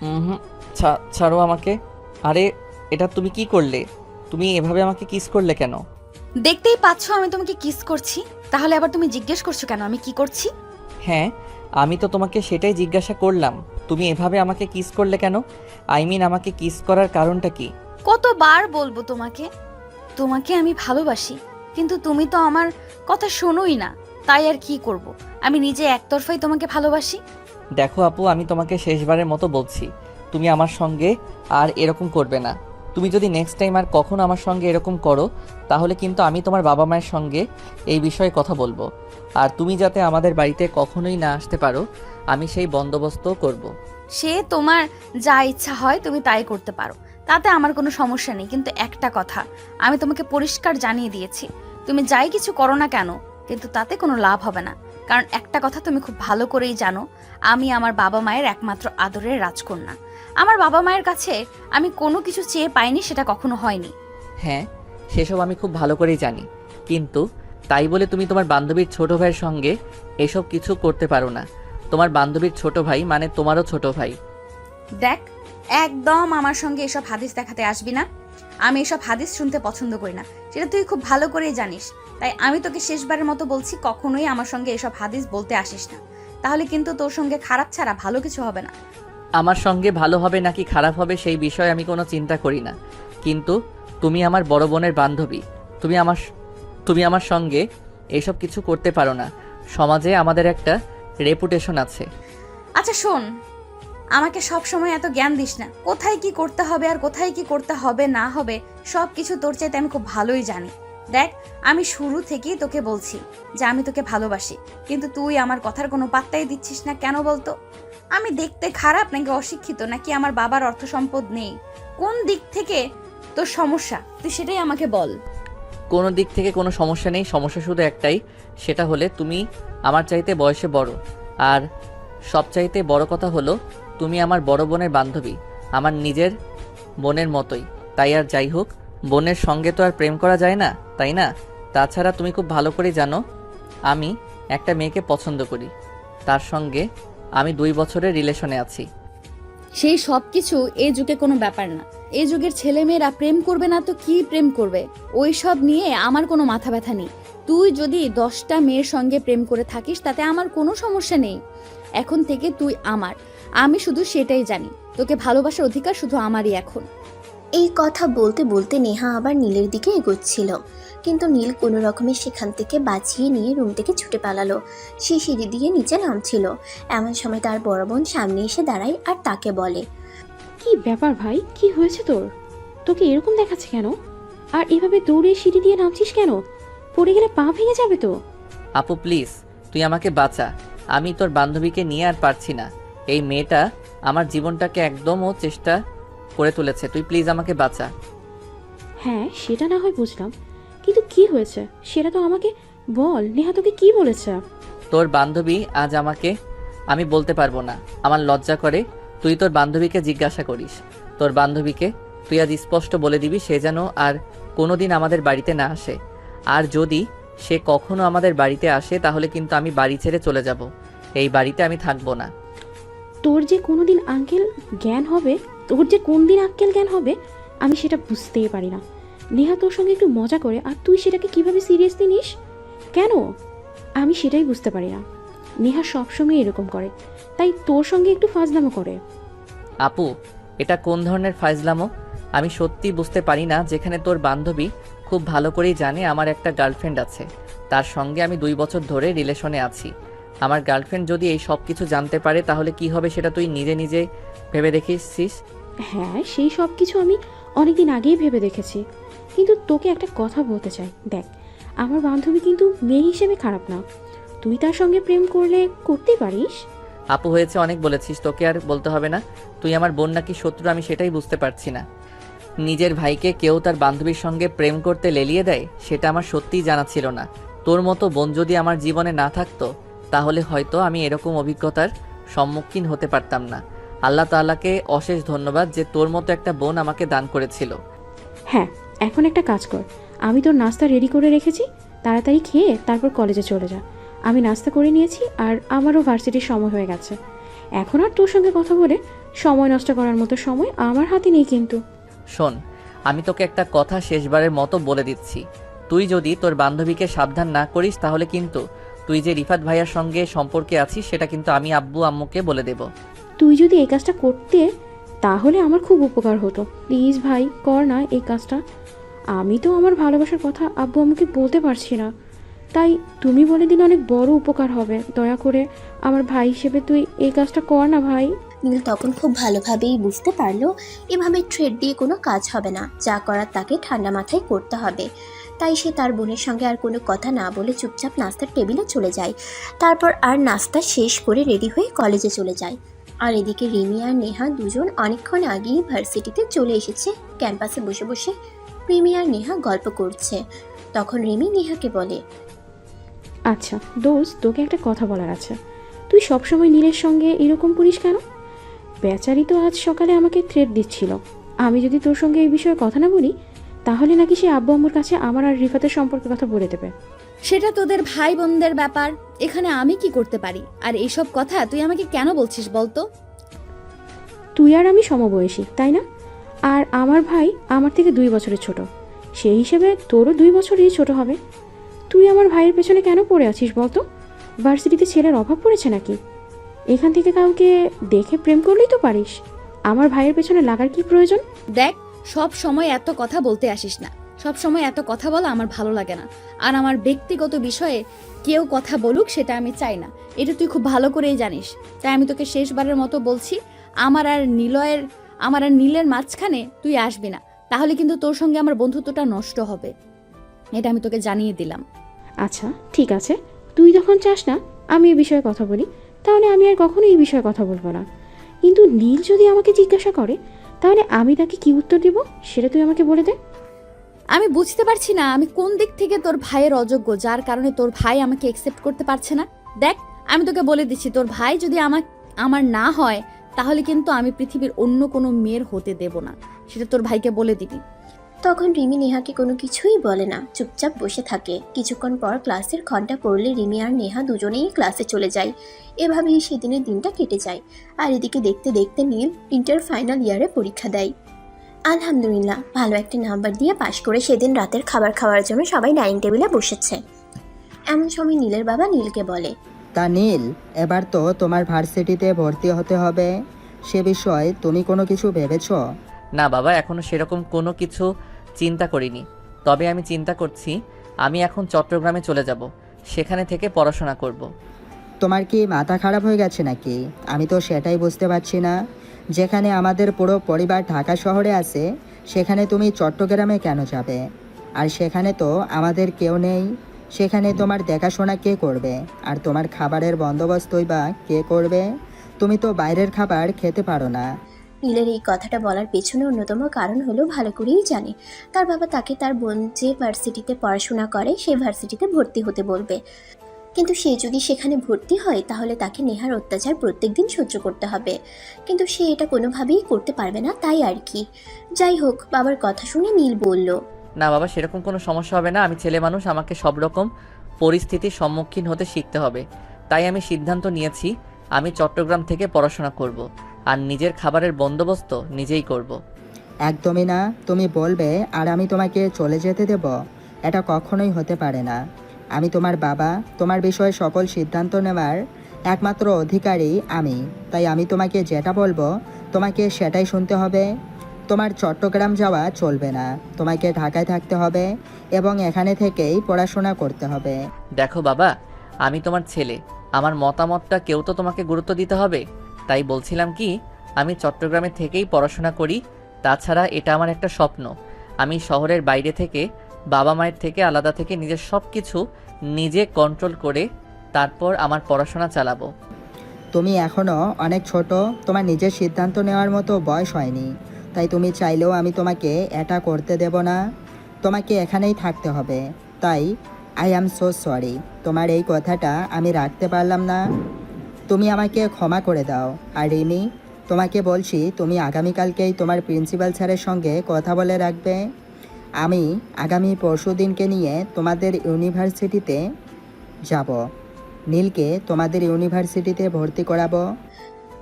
হুম। ছাড়ো আমাকে। আরে, এটা তুমি কি করলে? তুমি এভাবে আমাকে কিস করলে কেন? দেখতেই পাচ্ছ আমি তোমাকে কিস করছি, তাহলে আবার তুমি জিজ্ঞেস করছো কেন আমি কি করছি? হ্যাঁ, আমি তো তোমাকে সেটাই জিজ্ঞাসা করলাম। তুমি এভাবে আমাকে কিস করলে কেন? আমাকে কিস করার কারণটা কি? কতবার বলবো তোমাকে, তোমাকে আমি ভালোবাসি, কিন্তু তুমি তো আমার কথা শোনোই না। তাই আর কি করব, আমি নিজে একতরফাই তোমাকে ভালোবাসি। দেখো আপু, আমি তোমাকে শেষবারের মতো বলছি, তুমি আমার সঙ্গে আর এরকম করবে না। তুমি যদি নেক্সট টাইম আর কখনো আমার সঙ্গে এরকম করো, তাহলে কিন্তু আমি তোমার বাবা মায়ের সঙ্গে এই বিষয়ে কথা বলবো। আর তুমি যাতে আমাদের বাড়িতে কখনোই না আসতে পারো, আমি সেই বন্দোবস্তও করব। সে তোমার যা ইচ্ছা হয় তুমি তাই করতে পারো, তাতে আমার কোনো সমস্যা নেই। কিন্তু একটা কথা আমি তোমাকে পরিষ্কার জানিয়ে দিয়েছি, তুমি যাই কিছু করো না কেন, কিন্তু তাতে কোনো লাভ হবে না। কারণ একটা কথা তুমি খুব ভালো করেই জানো, আমি আমার বাবা মায়ের একমাত্র আদরের রাজকন্যা। আমার বাবা মায়ের কাছে আমি কোনো কিছু চেয়ে পাইনি, সেটা কখনো হয়নি। হ্যাঁ, সেসব আমি খুব ভালো করেই জানি, কিন্তু তাই বলে তুমি তোমার বান্ধবীর ছোট ভাইয়ের সঙ্গে এসব কিছু করতে পারো না। তোমার বান্ধবীর ছোট ভাই মানে তোমারও ছোট ভাই। দেখ, একদম আমার সঙ্গে এসব হাদিস দেখাতে আসবি না। আমি এসব হাদিস শুনতে পছন্দ করি না, সেটা তুই খুব ভালো করেই জানিস। তাই আমি তোকে শেষবারের মতো বলছি, কখনোই আমার সঙ্গে এসব হাদিস বলতে আসিস না। তাহলে কিন্তু তোর সঙ্গে খারাপ ছাড়া ভালো কিছু হবে না। আমার সঙ্গে ভালো হবে নাকি খারাপ হবে সেই বিষয়ে আমি কোনো চিন্তা করি না, কিন্তু তুমি আমার বড় বোনের বান্ধবী। তুমি আমার তুমি আমার সঙ্গে এসব কিছু করতে পারো না। সমাজে আমাদের একটা রেপুটেশন আছে। আচ্ছা শোন, আমাকে সব সময় এত জ্ঞান দিস না। কোথায় কি করতে হবে আর কোথায় কি করতে হবে না হবে সব কিছু তোর চাইতে আমি খুব ভালোই জানি। দেখ, আমি শুরু থেকেই তোকে বলছি যে আমি তোকে ভালোবাসি, কিন্তু তুই আমার কথার কোনো পাত্তাই দিচ্ছিস না কেন বলতো? আমি দেখতে খারাপ নাকি অশিক্ষিত, নাকি আমার বাবার অর্থ সম্পদ নেই? কোন দিক থেকে তোর সমস্যা তুই সেটাই আমাকে বল। কোনো দিক থেকে কোনো সমস্যা নেই, সমস্যা শুধু একটাই, সেটা হলে তুমি আমার চাইতে বয়সে বড়। আর সবচাইতে বড় কথা হলো, তুমি আমার বড় বোনের বান্ধবী, আমার নিজের বোনের মতোই। তাই আর যাই হোক, বোনের সঙ্গে তো আর প্রেম করা যায় না, তাই না? তাছাড়া তুমি খুব ভালো করে জানো আমি একটা মেয়েকে পছন্দ করি, তার সঙ্গে আমি 2 বছরের রিলেশনে আছি। সেই সব কিছু এই যুগে কোনো ব্যাপার না। এই যুগের ছেলেমেয়েরা প্রেম করবে না তো কি প্রেম করবে, ওই সব নিয়ে আমার কোনো মাথা ব্যথা নেই। তুই যদি 10টা মেয়ের সঙ্গে প্রেম করে থাকিস তাতে আমার কোনো সমস্যা নেই। এখন থেকে তুই আমার, আমি শুধু সেটাই জানি, তোকে ভালোবাসার অধিকার শুধু আমারই এখন। এই কথা বলতে বলতে নেহা আবার নীলের দিকে এগোচ্ছিল, কিন্তু নীল কোনো রকমে সেখান থেকে বাঁচিয়ে নিয়ে রুম থেকে ছুটে পালালো। সে সিঁড়ি দিয়ে নিচে নামছিল, এমন সময় তার বড় বোন সামনে এসে দাঁড়ায় আর তাকে বলে, কি ব্যাপার ভাই, কি হয়েছে তোর? তোকে এরকম দেখাচ্ছে কেন? আর এভাবে দৌড়ে সিঁড়ি দিয়ে নামছিস কেন? পড়ে গেলে পা ভেঙে যাবে তো। আপু প্লিজ, তুই আমাকে বাঁচা। আমি তোর বান্ধবীকে নিয়ে আর পারছি না। এই মেয়েটা আমার জীবনটাকে একদম ও চেষ্টা করে তুলেছে। তুই প্লিজ আমাকে বাঁচা। হ্যাঁ, সেটা না হয় বুঝলাম, কিন্তু কি হয়েছে সেটা তো আমাকে বল। নেহা তোকে কি বলেছে? তোর বান্ধবী আজ আমাকে, আমি বলতে পারবো না, আমার লজ্জা করে। তুই তোর বান্ধবীকে জিজ্ঞাসা করিস। তোর বান্ধবীকে তুই আজ স্পষ্ট বলে দিবি সে যেন আর কোনোদিন আমাদের বাড়িতে না আসে। আর যদি সে কখনো আমাদের বাড়িতে আসে তাহলে কিন্তু আমি বাড়ি ছেড়ে চলে যাব। এই বাড়িতে আমি থাকবো না। তোর যে কোনোদিন আঙ্কেল জ্ঞান হবে, তোর যে কোন দিন আঙ্কেল জ্ঞান হবে, আমি সেটা বুঝতেই পারি না। নেহা তোর সঙ্গে একটু মজা করে আর তুই সেটাকে কিভাবে সিরিয়াসলি নিস? কেন? আমি সেটাই বুঝতে পারি না। নেহা সবসময় এরকম করে, তাই তোর সঙ্গে একটু ফাজলামো করে। আপু, এটা কোন ধরনের ফাইজলামো? আমি সত্যি বুঝতে পারি না। যেখানে তোর বান্ধবী খুব ভালো করেই জানে আমার একটা গার্লফ্রেন্ড আছে, তার সঙ্গে আমি 2 বছর ধরে রিলেশনে আছি। আমার গার্লফ্রেন্ড যদি এই সব কিছু জানতে পারে তাহলে কি হবে সেটা তুই নিজে নিজে ভেবে দেখেছিস? হ্যাঁ, সেই সব কিছু আমি অনেকদিন আগেই ভেবে দেখেছি, কিন্তু তোকে একটা কথা বলতে চাই। দেখ, আমার বান্ধবী কিন্তু মেয়ে হিসেবে খারাপ না। তুই তার সঙ্গে প্রেম করলে করতেই পারিস। আপু হয়েছে, অনেক বলেছিস, তোকে আর বলতে হবে না। তুই আমার বোন নাকি শত্রু আমি সেটাই বুঝতে পারছি না। নিজের ভাইকে কেউ তার বান্ধবীর সঙ্গে প্রেম করতে লেলিয়ে দেয়, সেটা আমার সত্যিই জানা ছিল না। তোর মতো বোন যদি আমার জীবনে না থাকতো তাহলে হয়তো আমি এরকম অভিজ্ঞতার সম্মুখীন হতে পারতাম না। আল্লাহ তাআলাকে অশেষ ধন্যবাদ যে তোর মতো একটা বোন আমাকে দান করেছিল। হ্যাঁ, এখন একটা কাজ কর, আমি তোর নাস্তা রেডি করে রেখেছি, তাড়াতাড়ি খেয়ে তারপর কলেজে চলে যা। আমি নাস্তা করে নিয়েছি আর আমারও ভার্সিটির সময় হয়ে গেছে। এখন আর তোর সঙ্গে কথা বলে সময় নষ্ট করার মতো সময় আমার হাতে নেই কিন্তু। শোন, আমি তোকে একটা কথা শেষবারের মতো বলে দিচ্ছি। তুই যদি তোর বান্ধবীকে সাবধান না করিস তাহলে কিন্তু তুই যে রিফাত ভাইয়ার সঙ্গে সম্পর্কে আছিস সেটা কিন্তু আমি আব্বু আম্মুকে বলে দেব। তুই যদি এই কাজটা করতে তাহলে আমার খুব উপকার হতো। প্লিজ ভাই, কর না এই কাজটা। আমি তো আমার ভালোবাসার কথা আব্বু আম্মুকে বলতে পারছি না, তাই তুমি বলে দিলে অনেক বড় উপকার হবে। দয়া করে আমার ভাই হিসেবে তুই এই কাজটা কর না ভাই। নীল তখন খুব ভালোভাবেই বুঝতে পারলো এভাবে থ্রেড দিয়ে কোনো কাজ হবে না, যা করার তাকে ঠান্ডা মাথায় করতে হবে। তাই সে তার বোনের সঙ্গে আর কোনো কথা না বলে চুপচাপ নাস্তার টেবিলে চলে যায়। তারপর আর নাস্তা শেষ করে রেডি হয়ে কলেজে চলে যায়। আর এদিকে রিমি আর নেহা দুজন অনেকক্ষণ আগেই ভার্সিটিতে চলে এসেছে। ক্যাম্পাসে বসে বসে রিমি আর নেহা গল্প করছে। তখন রিমি নেহাকে বলে, আচ্ছা দোস্ত, তোকে একটা কথা বলার আছে। তুই সবসময় নীলের সঙ্গে এরকম করিস কেন? বেচারি তো আজ সকালে আমাকে থ্রেট দিচ্ছিল, আমি যদি তোর সঙ্গে এই বিষয়ে কথা না বলি তাহলে নাকি সে আব্বু আম্মুর কাছে আমার আর রিফাতের সম্পর্কে কথা বলে দেবে। সেটা তোদের ভাই বোনদের ব্যাপার, এখানে আমি কি করতে পারি? আর এইসব কথা তুই আমাকে কেন বলছিস বলতো? তুই আর আমি সমবয়সী, তাই না? আর আমার ভাই আমার থেকে 2 বছরের ছোট, সেই হিসেবে তোরও 2 বছরই ছোট হবে। তুই আমার ভাইয়ের পেছনে কেন পড়ে আছিস বলতো? ভার্সিটিতে ছেলের অভাব পড়েছে নাকি? এখান থেকে কাউকে দেখে প্রেম করলেই তো পারিস। আমার ভাইয়ের পেছনে লাগার কি প্রয়োজন? দেখ, সব সময় এত কথা বলতে আসিস না। সব সময় এত কথা বলা আমার ভালো লাগে না। আর আমার ব্যক্তিগত বিষয়ে কেউ কথা বলুক সেটা আমি চাই না, এটা তুই খুব ভালো করেই জানিস। তাই আমি তোকে শেষবারের মতো বলছি, আমার আর নীলের মাঝখানে তুই আসবি না, তাহলে কিন্তু তোর সঙ্গে আমার বন্ধুত্বটা নষ্ট হবে। এটা আমি তোকে জানিয়ে দিলাম। আচ্ছা ঠিক আছে, তুই যখন চাস না আমি এই বিষয়ে কথা বলি, তাহলে আমি আর কখনো এই বিষয়ে কথা বলবো না। কিন্তু নীল যদি আমাকে জিজ্ঞাসা করে তাহলে আমি তাকে কি উত্তর দিব সেটা তুই আমাকে বলে দে। আমি বুঝতে পারছি না আমি কোন দিক থেকে তোর ভাইয়ের অযোগ্য, যার কারণে তোর ভাই আমাকে একসেপ্ট করতে পারছে না। দেখ, আমি তোকে বলে দিচ্ছি, তোর ভাই যদি আমার না হয় তাহলে কিন্তু আমি পৃথিবীর অন্য কোনো মেয়ের হতে দেব না, সেটা তোর ভাইকে বলে দিবি। তখন রিমি নেহাকে কোনো কিছুই বলে না, চুপচাপ বসে থাকে। কিছুক্ষণ পর ক্লাসের ঘন্টা পড়লে রিমি আর নেহা দুজনেই ক্লাসে চলে যায়। এভাবেই সেদিনের দিনটা কেটে যায়। আর এদিকে দেখতে দেখতে নীল ইন্টার ফাইনাল ইয়ারে পরীক্ষা দেয়। আলহামদুলিল্লাহ, ভালো একটা নাম্বার দিয়ে পাশ করে সেদিন রাতের খাবার খাওয়ার জন্য সবাই ডাইনিং টেবিলে বসেছে। এমন সময় নীলের বাবা নীলকে বলে, তা নীল, এবার তো তোমার ভার্সিটিতে ভর্তি হতে হবে, সে বিষয়ে তুমি কোনো কিছু ভেবেছো? না বাবা, এখনো সেরকম কোনো কিছু চিন্তা করিনি। তবে আমি চিন্তা করছি আমি এখন চট্টগ্রামে চলে যাব, সেখানে থেকে পড়াশোনা করব। তোমার কি মাথা খারাপ হয়ে গেছে নাকি? আমি তো সেটাই বুঝতে পারছি না। যেখানে আমাদের পুরো পরিবার ঢাকা শহরে আছে সেখানে তুমি চট্টগ্রামে কেন যাবে? আর সেখানে তো আমাদের কেউ নেই, সেখানে তোমার দেখাশোনা কে করবে? আর তোমার খাবারের বন্দোবস্তই বা কে করবে? তুমি তো বাইরের খাবার খেতে পারো না। নীলের এই কথাটা বলার পেছনে অন্যতম কারণ হলো ভালো করেই জানে তার বাবা তাকে তার বোন যে ভার্সিটিতে পড়াশোনা করে সেই ভার্সিটিতে ভর্তি হতে বলবে। কিন্তু সে যদি সেখানে ভর্তি হয় তাহলে তাকে নেহার অত্যাচার প্রত্যেকদিন সহ্য করতে হবে। কিন্তু সে এটা কোনোভাবেই করতে পারবে না, তাই আর কি। যাই হোক, বাবার কথা শুনে নীল বলল, না বাবা, সেরকম কোনো সমস্যা হবে না। আমি ছেলে মানুষ, আমাকে সব রকম পরিস্থিতির সম্মুখীন হতে শিখতে হবে। তাই আমি সিদ্ধান্ত নিয়েছি আমি চট্টগ্রাম থেকে পড়াশোনা করব, আর নিজের খাবারের বন্দোবস্ত নিজেই করব। একদমই না, তুমি বলবে আর আমি তোমাকে চলে যেতে দেব? এটা কখনোই হতে পারে না। আমি তোমার বাবা, তোমার বিষয়ে সকল সিদ্ধান্ত নেওয়ার একমাত্র অধিকারী আমি। তাই আমি তোমাকে যেটা বলবো তোমাকে সেটাই শুনতে হবে। তোমার চট্টগ্রাম যাওয়া চলবে না, তোমাকে ঢাকায় থাকতে হবে এবং এখানে থেকেই পড়াশোনা করতে হবে। দেখো বাবা, আমি তোমার ছেলে, আমার মতামতটা কেউ তো তোমাকে গুরুত্ব দিতে হবে। তাই বলছিলাম কি, আমি চট্টগ্রামে থেকেই পড়াশোনা করি। তাছাড়া এটা আমার একটা স্বপ্ন, আমি শহরের বাইরে থেকে বাবা মায়ের থেকে আলাদা থেকে নিজের সব কিছু নিজে কন্ট্রোল করে তারপর আমার পড়াশোনা চালাবো। তুমি এখনও অনেক ছোট, তোমার নিজের সিদ্ধান্ত নেওয়ার মতো বয়স হয়নি। তাই তুমি চাইলেও আমি তোমাকে এটা করতে দেব না, তোমাকে এখানেই থাকতে হবে। তাই আই অ্যাম সো সরি, তোমার এই কথাটা আমি রাখতে পারলাম না, তুমি আমাকে ক্ষমা করে দাও। আর রিমি, তোমাকে বলছি তুমি আগামীকালকেই তোমার প্রিন্সিপাল স্যারের সঙ্গে কথা বলে রাখবে। আমি আগামী পরশুদিনকে নিয়ে তোমাদের ইউনিভার্সিটিতে যাব, নীলকে তোমাদের ইউনিভার্সিটিতে ভর্তি করাবো।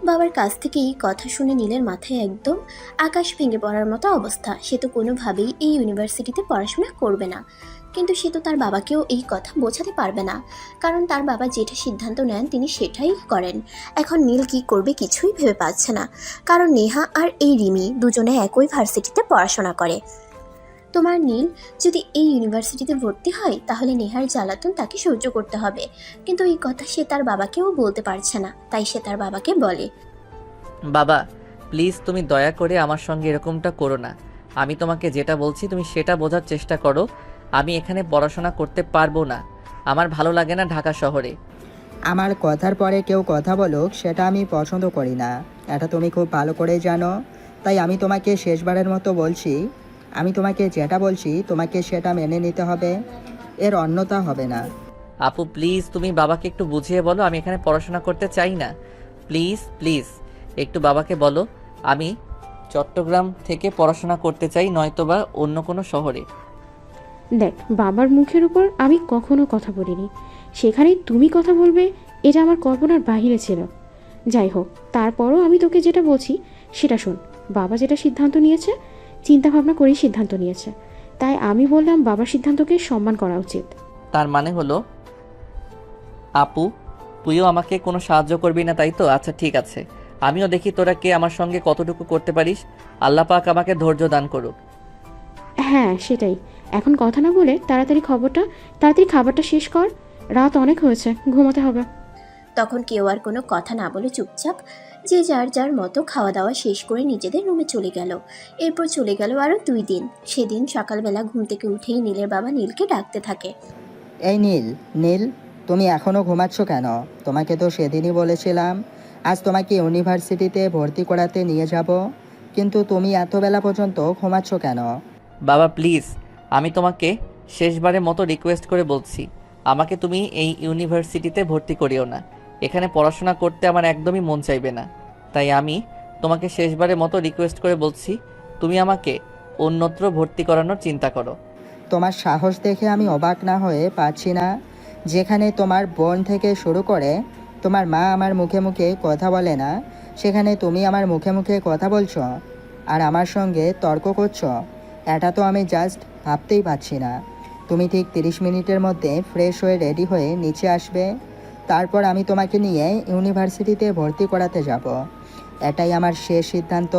বাবার কাছ থেকে এই কথা শুনে নীলের মাথায় একদম আকাশ ভেঙে পড়ার মতো অবস্থা। সে তো কোনোভাবেই এই ইউনিভার্সিটিতে পড়াশোনা করবে না, কিন্তু সে তো তার বাবাকেও এই কথা বোঝাতে পারবে না, কারণ তার বাবা যেটা সিদ্ধান্ত নেন তিনি সেটাই করেন। এখন নীল কি করবে কিছুই ভেবে পাচ্ছে না, কারণ নেহা আর এই রিমি দুজনে একই ভার্সিটিতে পড়াশোনা করে। তোমার নীল যদি এই ইউনিভার্সিটিতে ভর্তি হয় তাহলে নেহার জ্বালাতন তাকে সহ্য করতে হবে, কিন্তু এই কথা সে তার বাবাকেও বলতে পারছে না। তাই সে তার বাবাকে বলে, বাবা প্লিজ তুমি দয়া করে আমার সঙ্গে এরকমটা করো না। আমি তোমাকে যেটা বলছি তুমি সেটা বোঝার চেষ্টা করো। আমি এখানে পড়াশোনা করতে পারবো না, আমার ভালো লাগে না ঢাকা শহরে। আমার কথার পরে কেউ কথা বলুক সেটা আমি পছন্দ করি না, এটা তুমি খুব ভালো করেই জানো। তাই আমি তোমাকে শেষবারের মতো বলছি, আমি তোমাকে যেটা বলছি তোমাকে সেটা মেনে নিতে হবে, এর অন্যতা হবে না। আপু প্লিজ তুমি বাবাকে একটু বুঝিয়ে বলো আমি এখানে পড়াশোনা করতে চাই না। প্লিজ প্লিজ একটু বাবাকে বলো আমি চট্টগ্রাম থেকে পড়াশোনা করতে চাই, নয়তোবা অন্য কোনো শহরে। দেখ, বাবার মুখের উপর আমি কখনো কথা বলিনি, সেখানেই তুমি কথা বলবে এটা আমার কল্পনার বাহিরে ছিল। যাই হোক, তারপরও আমি তোকে যেটা বলছি সেটা শোন। বাবা যেটা সিদ্ধান্ত নিয়েছে চিন্তা ভাবনা করেই সিদ্ধান্ত নিয়েছে, তাই আমি বললাম বাবার সিদ্ধান্তকে সম্মান করা উচিত। তার মানে হলো আপু তুইও আমাকে কোনো সাহায্য করবি না তাই তো? আচ্ছা ঠিক আছে, আমিও দেখি তোরা কে আমার সঙ্গে কতটুকু করতে পারিস। আল্লাহ পাক আমাকে ধৈর্য দান করুক। হ্যাঁ সেটাই, এখন কথা না বলে তাড়াতাড়ি খাবারটা শেষ কর, রাত অনেক হয়েছে, ঘুমাতে হবে। তখন কেউ আর কোনো কথা না বলে চুপচাপ যে যার যার মতো খাওয়া দাওয়া শেষ করে নিজেদের রুমে চলে গেল। এরপর চলে গেল আরও 2 দিন। সেদিন সকালবেলা ঘুম থেকে উঠেই নীলের বাবা নীলকে ডাকতে থাকে। এই নীল, নীল তুমি এখনও ঘুমাচ্ছ কেন? তোমাকে তো সেদিনই বলেছিলাম আজ তোমাকে ইউনিভার্সিটিতে ভর্তি করাতে নিয়ে যাব, কিন্তু তুমি এত বেলা পর্যন্ত ঘুমাচ্ছ কেন? বাবা প্লিজ আমি তোমাকে শেষবারের মতো রিকোয়েস্ট করে বলছি, আমাকে তুমি এই ইউনিভার্সিটিতে ভর্তি করিও না। এখানে পড়াশোনা করতে আমার একদমই মন চাইবে না। তাই আমি তোমাকে শেষবারের মতো রিকোয়েস্ট করে বলছি, তুমি আমাকে অন্যত্র ভর্তি করানোর চিন্তা করো। তোমার সাহস দেখে আমি অবাক না হয়ে পারছি না। যেখানে তোমার বোন থেকে শুরু করে তোমার মা আমার মুখে মুখে কথা বলে না, সেখানে তুমি আমার মুখে মুখে কথা বলছো আর আমার সঙ্গে তর্ক করছো। এটা তো আমি জাস্ট ভাবতেই পারছি না। তুমি ঠিক 30 মিনিটের মধ্যে ফ্রেশ হয়ে রেডি হয়ে নিচে আসবে, তারপর আমি তোমাকে নিয়ে ইউনিভার্সিটিতে ভর্তি করাতে যাব। এটাই আমার শেষ সিদ্ধান্ত,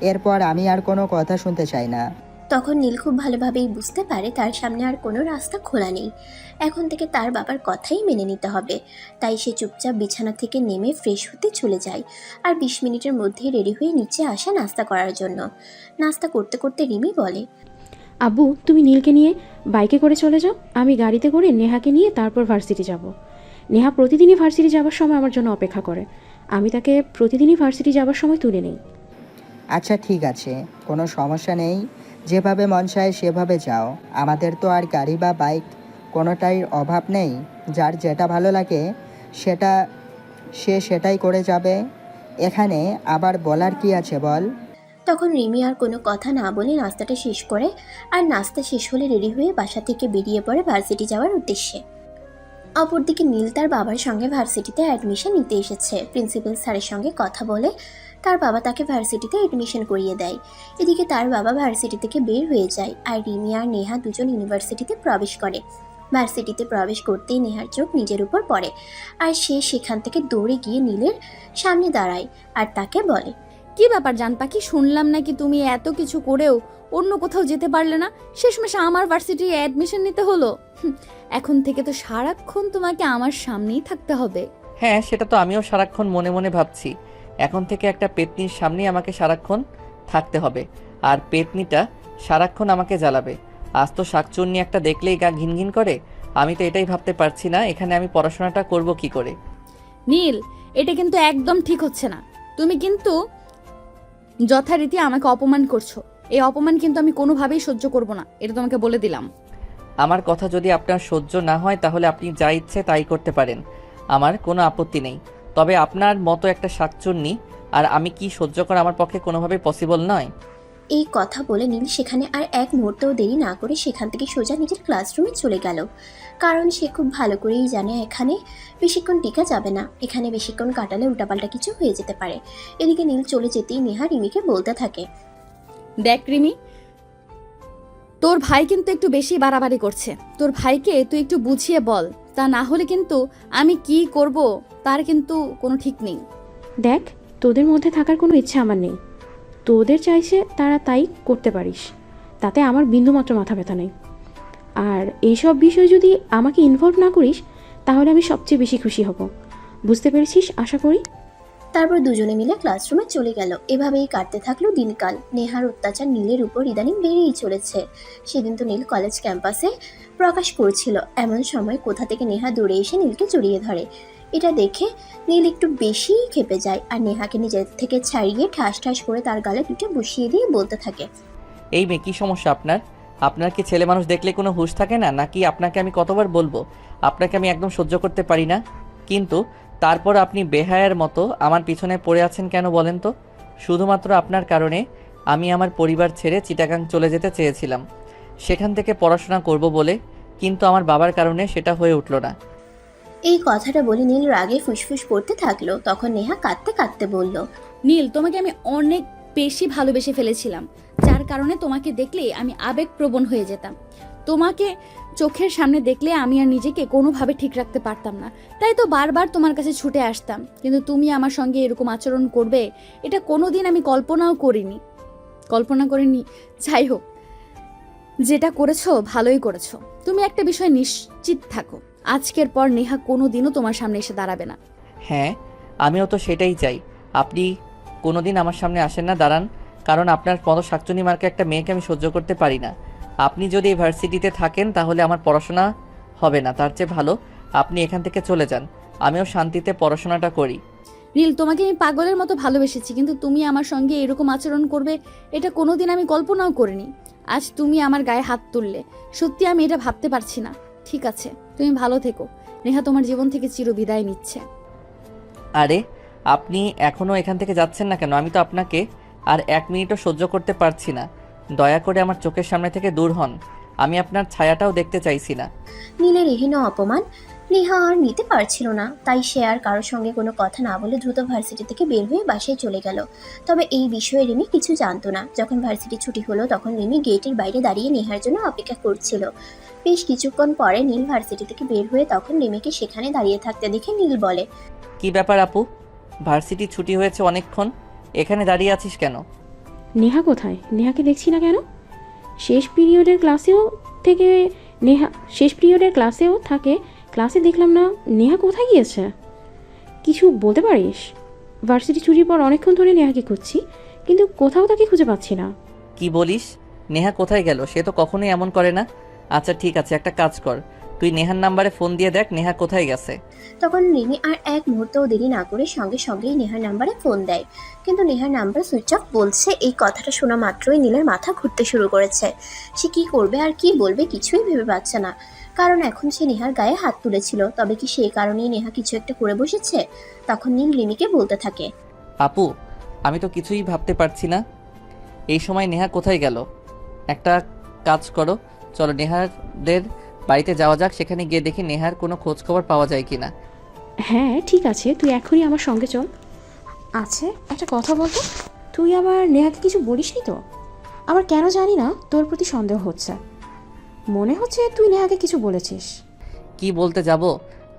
এরপর আমি আর কোনো কথা শুনতে চাই না। তখন নীল খুব ভালোভাবেই বুঝতে পারে তার সামনে আর কোনো রাস্তা খোলা নেই। এখন থেকে তার বাবার কথাই মেনে নিতে হবে। তাই সে চুপচাপ বিছানা থেকে নেমে ফ্রেশ হতে চলে যায় আর 20 মিনিটের মধ্যেই রেডি হয়ে নিচে আসে নাস্তা করার জন্য। নাস্তা করতে করতে রিমি বলে, আব্বু তুমি নীলকে নিয়ে বাইকে করে চলে যাও, আমি গাড়িতে করে নেহাকে নিয়ে তারপর ভার্সিটি যাব। নেহা প্রতিদিনই ভার্সিটি যাওয়ার সময় আমার জন্য অপেক্ষা করে, আমি তাকে প্রতিদিনই ভার্সিটি যাওয়ার সময় তুলে নেই। আচ্ছা ঠিক আছে, কোনো সমস্যা নেই, যেভাবে মন চায় সেভাবে যাও। আমাদের তো আর গাড়ি বা বাইক কোনোটাই অভাব নেই। যার যেটা ভালো লাগে সেটাই করে যাবে। এখানে আবার বলার কি আছে বল? তখন রিমি আর কোনো কথা না বলে নাস্তাটা শেষ করে আর নাস্তা শেষ হলে রেডি হয়ে বাসা থেকে বেরিয়ে পড়ে ভার্সিটি যাওয়ার উদ্দেশ্যে। অপরদিকে নীল তার বাবার সঙ্গে ভার্সিটিতে অ্যাডমিশন নিতে এসেছে। প্রিন্সিপাল স্যারের সঙ্গে কথা বলে তার বাবা তাকে ভার্সিটিতে অ্যাডমিশন করিয়ে দেয়। এদিকে তার বাবা ভার্সিটি থেকে বের হয়ে যায় আর রিমি আর নেহা দুজন ইউনিভার্সিটিতে প্রবেশ করে। ভার্সিটিতে প্রবেশ করতেই নেহার চোখ নিজের উপর পড়ে আর সে সেখান থেকে দৌড়ে গিয়ে নীলের সামনে দাঁড়ায় আর তাকে বলে, কি ব্যাপার জান পাখি, শুনলাম নাকি তুমি এত কিছু করেও অন্য কোথাও যেতে পারলে না, শেষমেশ আমার ভার্সিটি অ্যাডমিশন নিতে হলো। এখন থেকে তো সারাক্ষণ তোমাকে আমার সামনেই থাকতে হবে। হ্যাঁ সেটা তো আমিও সারাক্ষণ মনে মনে ভাবছি। এখন থেকে একটা পেতনির সামনেই আমাকে সারাক্ষণ থাকতে হবে, আর পেতনিটা সারাক্ষণ আমাকে জ্বালাবে। আজ তো শাকচুন্নি একটা দেখলেই গা ঘিনঘিন করে। আমি তো এটাই ভাবতে পারছি না এখানে আমি পড়াশোনাটা করব কি করে। নীল, এটা কিন্তু একদম ঠিক হচ্ছে না। তুমি কিন্তু যথারীতি আমাকে অপমান করছো। এই অপমান কিন্তু আমি কোনোভাবেই সহ্য করব না, এটা তোমাকে বলে দিলাম। আমার কথা যদি আপনার সহ্য না হয় তাহলে আপনি যা ইচ্ছে তাই করতে পারেন, আমার কোনো আপত্তি নেই। তবে আপনার মতো একটা শাকচুন্নি আর আমি কি সহ্য করা আমার পক্ষে কোনোভাবেই পসিবল নয়। এই কথা বলে নীল সেখানে আর এক মুহূর্তও দেরি না করে সেখান থেকে সোজা নিজের ক্লাসরুমে চলে গেল। কারণ সে খুব ভালো করেই জানে এখানে বেশিক্ষণ টিকা যাবে না, এখানে বেশিক্ষণ কাটালে উল্টাপাল্টা কিছু হয়ে যেতে পারে। এদিকে নীল চলে যেতেই নেহা রিমিকে বলতে থাকে, দেখ রিমি, তোর ভাই কিন্তু একটু বেশি বাড়াবাড়ি করছে। তোর ভাইকে তুই একটু বুঝিয়ে বল, তা না হলে কিন্তু আমি কি করব তার কিন্তু কোনো ঠিক নেই। দেখ, তোদের মধ্যে থাকার কোনো ইচ্ছা আমার নেই। তোদের চাইছে তারা তাই করতে পারিস, তাতে আমার বিন্দুমাত্র মাথা ব্যথা নেই। আর এইসব বিষয় যদি আমাকে ইনভলভ না করিস তাহলে আমি সবচেয়ে বেশি খুশি হব। বুঝতে পেরেছিস আশা করি। তারপর দুজনে মিলে ক্লাসরুমে চলে গেল। এভাবেই কাটতে থাকলো দিনকাল। নেহার অত্যাচার নীলের উপর ইদানিং বেড়েই চলেছে। সেদিন তো নীল কলেজ ক্যাম্পাসে প্রকাশ করছিল, এমন সময় কোথা থেকে নেহা দৌড়ে এসে নীলকে জড়িয়ে ধরে। এটা দেখে নীল একটু বেশিই ক্ষেপে যায় আর নেহাকে নিজের থেকে ছাড়িয়ে ঠাস ঠাস করে তার গালে দুটো বসিয়ে দিয়ে বলতে থাকে, এই মেয়ে, কী সমস্যা আপনার? আপনার কি ছেলে মানুষ দেখলে কোনো হুঁশ থাকে না নাকি? আপনাকে আমি কতবার বলবো, আপনাকে আমি একদম সহ্য করতে পারি না। কিন্তু তারপর আপনি বেহায়ার মতো আমার পিছনে পড়ে আছেন কেন বলেন তো? শুধুমাত্র আপনার কারণে আমি আমার পরিবার ছেড়ে চিটাগাং চলে যেতে চেয়েছিলাম, সেখান থেকে পড়াশোনা করব বলে, কিন্তু আমার বাবার কারণে সেটা হয়ে উঠল না। এই কথাটা বলে নীল রাগে ফুসফুস করতে থাকলো। তখন নেহা কাঁদতে কাঁদতে বলল, নীল, তোমাকে আমি অনেক বেশি ভালোবেসে ফেলেছিলাম, যার কারণে তোমাকে দেখলে আমি আবেগপ্রবণ হয়ে যেতাম। তোমাকে চোখের সামনে দেখলে আমি আর নিজেকে কোনোভাবে ঠিক রাখতে পারতাম না, তাই তো বারবার তোমার কাছে ছুটে আসতাম। কিন্তু তুমি আমার সঙ্গে এরকম আচরণ করবে এটা কোনোদিন আমি কল্পনা করিনি। যাই হোক, যেটা করেছো ভালোই করেছো। তুমি একটা বিষয় নিশ্চিত থাকো, আজকের পর নেহা কোনোদিনও তোমার সামনে এসে দাঁড়াবে না। হ্যাঁ, আমিও তো সেটাই চাই। আপনি কোনোদিন আমার সামনে আসেন না, দাঁড়ান, কারণ আপনার মতো শাকচুনি মার্কে একটা মেয়েকে আমি সহ্য করতে পারি না। আপনি যদি এই ভার্সিটিতে থাকেন তাহলে আমার পড়াশোনা হবে না, তার চেয়ে ভালো আপনি এখান থেকে চলে যান, আমিও শান্তিতে পড়াশোনাটা করি। নীল, তোমাকে আমি পাগলের মতো ভালোবেসেছি, কিন্তু তুমি আমার সঙ্গে এরকম আচরণ করবে এটা কোনোদিন আমি কল্পনাও করিনি। আজ তুমি আমার গায়ে হাত তুললে, সত্যি আমি এটা ভাবতে পারছি না। ঠিক আছে, তুমি ভালো থেকো। নেহা তোমার জীবন থেকে চিরবিদায় নিচ্ছে। আরে, আপনি এখনও এখান থেকে যাচ্ছেন না কেন? আমি তো আপনাকে আর 1 মিনিটও সহ্য করতে পারছি না। দয়া করে আমার চোখের সামনে থেকে দূর হন, আমি আপনার ছায়াটাও দেখতে চাইছি না। নীলের এহেন অপমান নেহা আর নিতে পারছিল না, তাই সে আর কারোর সঙ্গে কোনো কথা না বলে দ্রুত ভার্সিটি থেকে বের হয়ে বাসায় চলে গেল। তবে এই বিষয়ে রিমি কিছু জানতো না। যখন ভার্সিটি ছুটি হলো তখন রিমি গেটের বাইরে দাঁড়িয়ে নেহার জন্য অপেক্ষা করছিল। বেশ কিছুক্ষণ পরে নীল ভার্সিটি থেকে বের হয়ে তখন রিমিকে সেখানে দাঁড়িয়ে থাকতে দেখে নীল বলে, কি ব্যাপার আপু, ভার্সিটি ছুটি হয়েছে অনেকক্ষণ, এখানে দাঁড়িয়ে আছিস কেন? নেহা কোথায়? নেহাকে দেখছি না কেন? শেষ পিরিয়ডের ক্লাসেও থাকে, ক্লাসে দেখলাম না। নেহা কোথায় গিয়েছে? কিছু বলতে পারিস? ভার্সিটি ছুটির পর অনেকক্ষণ ধরে নেহাকে খুঁজছি, কিন্তু কোথাও তাকে খুঁজে পাচ্ছি না। কি বলিস? নেহা কোথায় গেল? সে তো কখনোই এমন করে না। আচ্ছা ঠিক আছে, একটা কাজ কর, তুই নেহার নাম্বারে ফোন দিয়ে দেখ নেহা কোথায় গেছে। তখন রিমি আর এক মুহূর্তও দেরি না করে সঙ্গে সঙ্গেই নেহার নাম্বারে ফোন দেয়। কিন্তু নেহার নাম্বার সুইচ অফ বলছে। এই কথাটা শোনা মাত্রই নীলের মাথা ঘুরতে শুরু করেছে। সে কি করবে আর কি বলবে কিছুই ভেবে পাচ্ছে না, কারণ এখন সে নেহার গায়ে হাত তুলেছিল। তবে কি সেই কারণেই নেহা কিছু একটা করে বসেছে? তখন নীল রিমিকে বলতে থাকে, আপু, আমি তো কিছুই ভাবতে পারছি না, এই সময় নেহা কোথায় গেল? একটা কাজ করো, চলো নেহাদের বাড়িতে যাওয়া যাক, সেখানে গিয়ে দেখি নেহার কোনো খোঁজ খবর পাওয়া যায় কিনা। হ্যাঁ ঠিক আছে, তুই এখনই আমার সঙ্গে চল। আচ্ছা একটা কথা বলতো, তুই আবার নেহাকে কিছু বলিসনি তো? আবার কেন জানি না তোর প্রতি সন্দেহ হচ্ছে, মনে হচ্ছে তুই নেহাকে কিছু বলেছিস। কি বলতে যাব,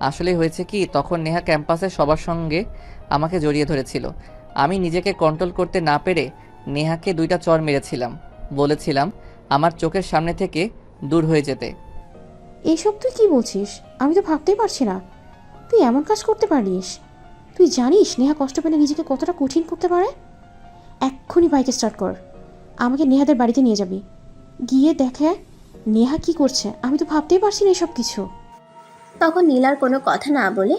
আসলে হয়েছে কি, তখন নেহা ক্যাম্পাসে সবার সঙ্গে আমাকে জড়িয়ে ধরেছিল। আমি নিজেকে কন্ট্রোল করতে না পেরে নেহাকে 2টা চড় মেরেছিলাম, বলেছিলাম আমার চোখের সামনে থেকে দূর হয়ে যেতে। এইসব তুই কি বলছিস? আমি তো ভাবতেই পারছি না তুই এমন কাজ করতে পারিস। তুই জানিস নেহা কষ্ট পেলে নিজেকে কতটা কঠিন করতে পারে? এক্ষুনি বাইকে স্টার্ট কর, আমাকে নেহাদের বাড়িতে নিয়ে যাবি, গিয়ে দেখে নেহা কি করছে। আমি তো ভাবতেই পারছি না এসব কিছু। তখন নীল আর কোনো কথা না বলে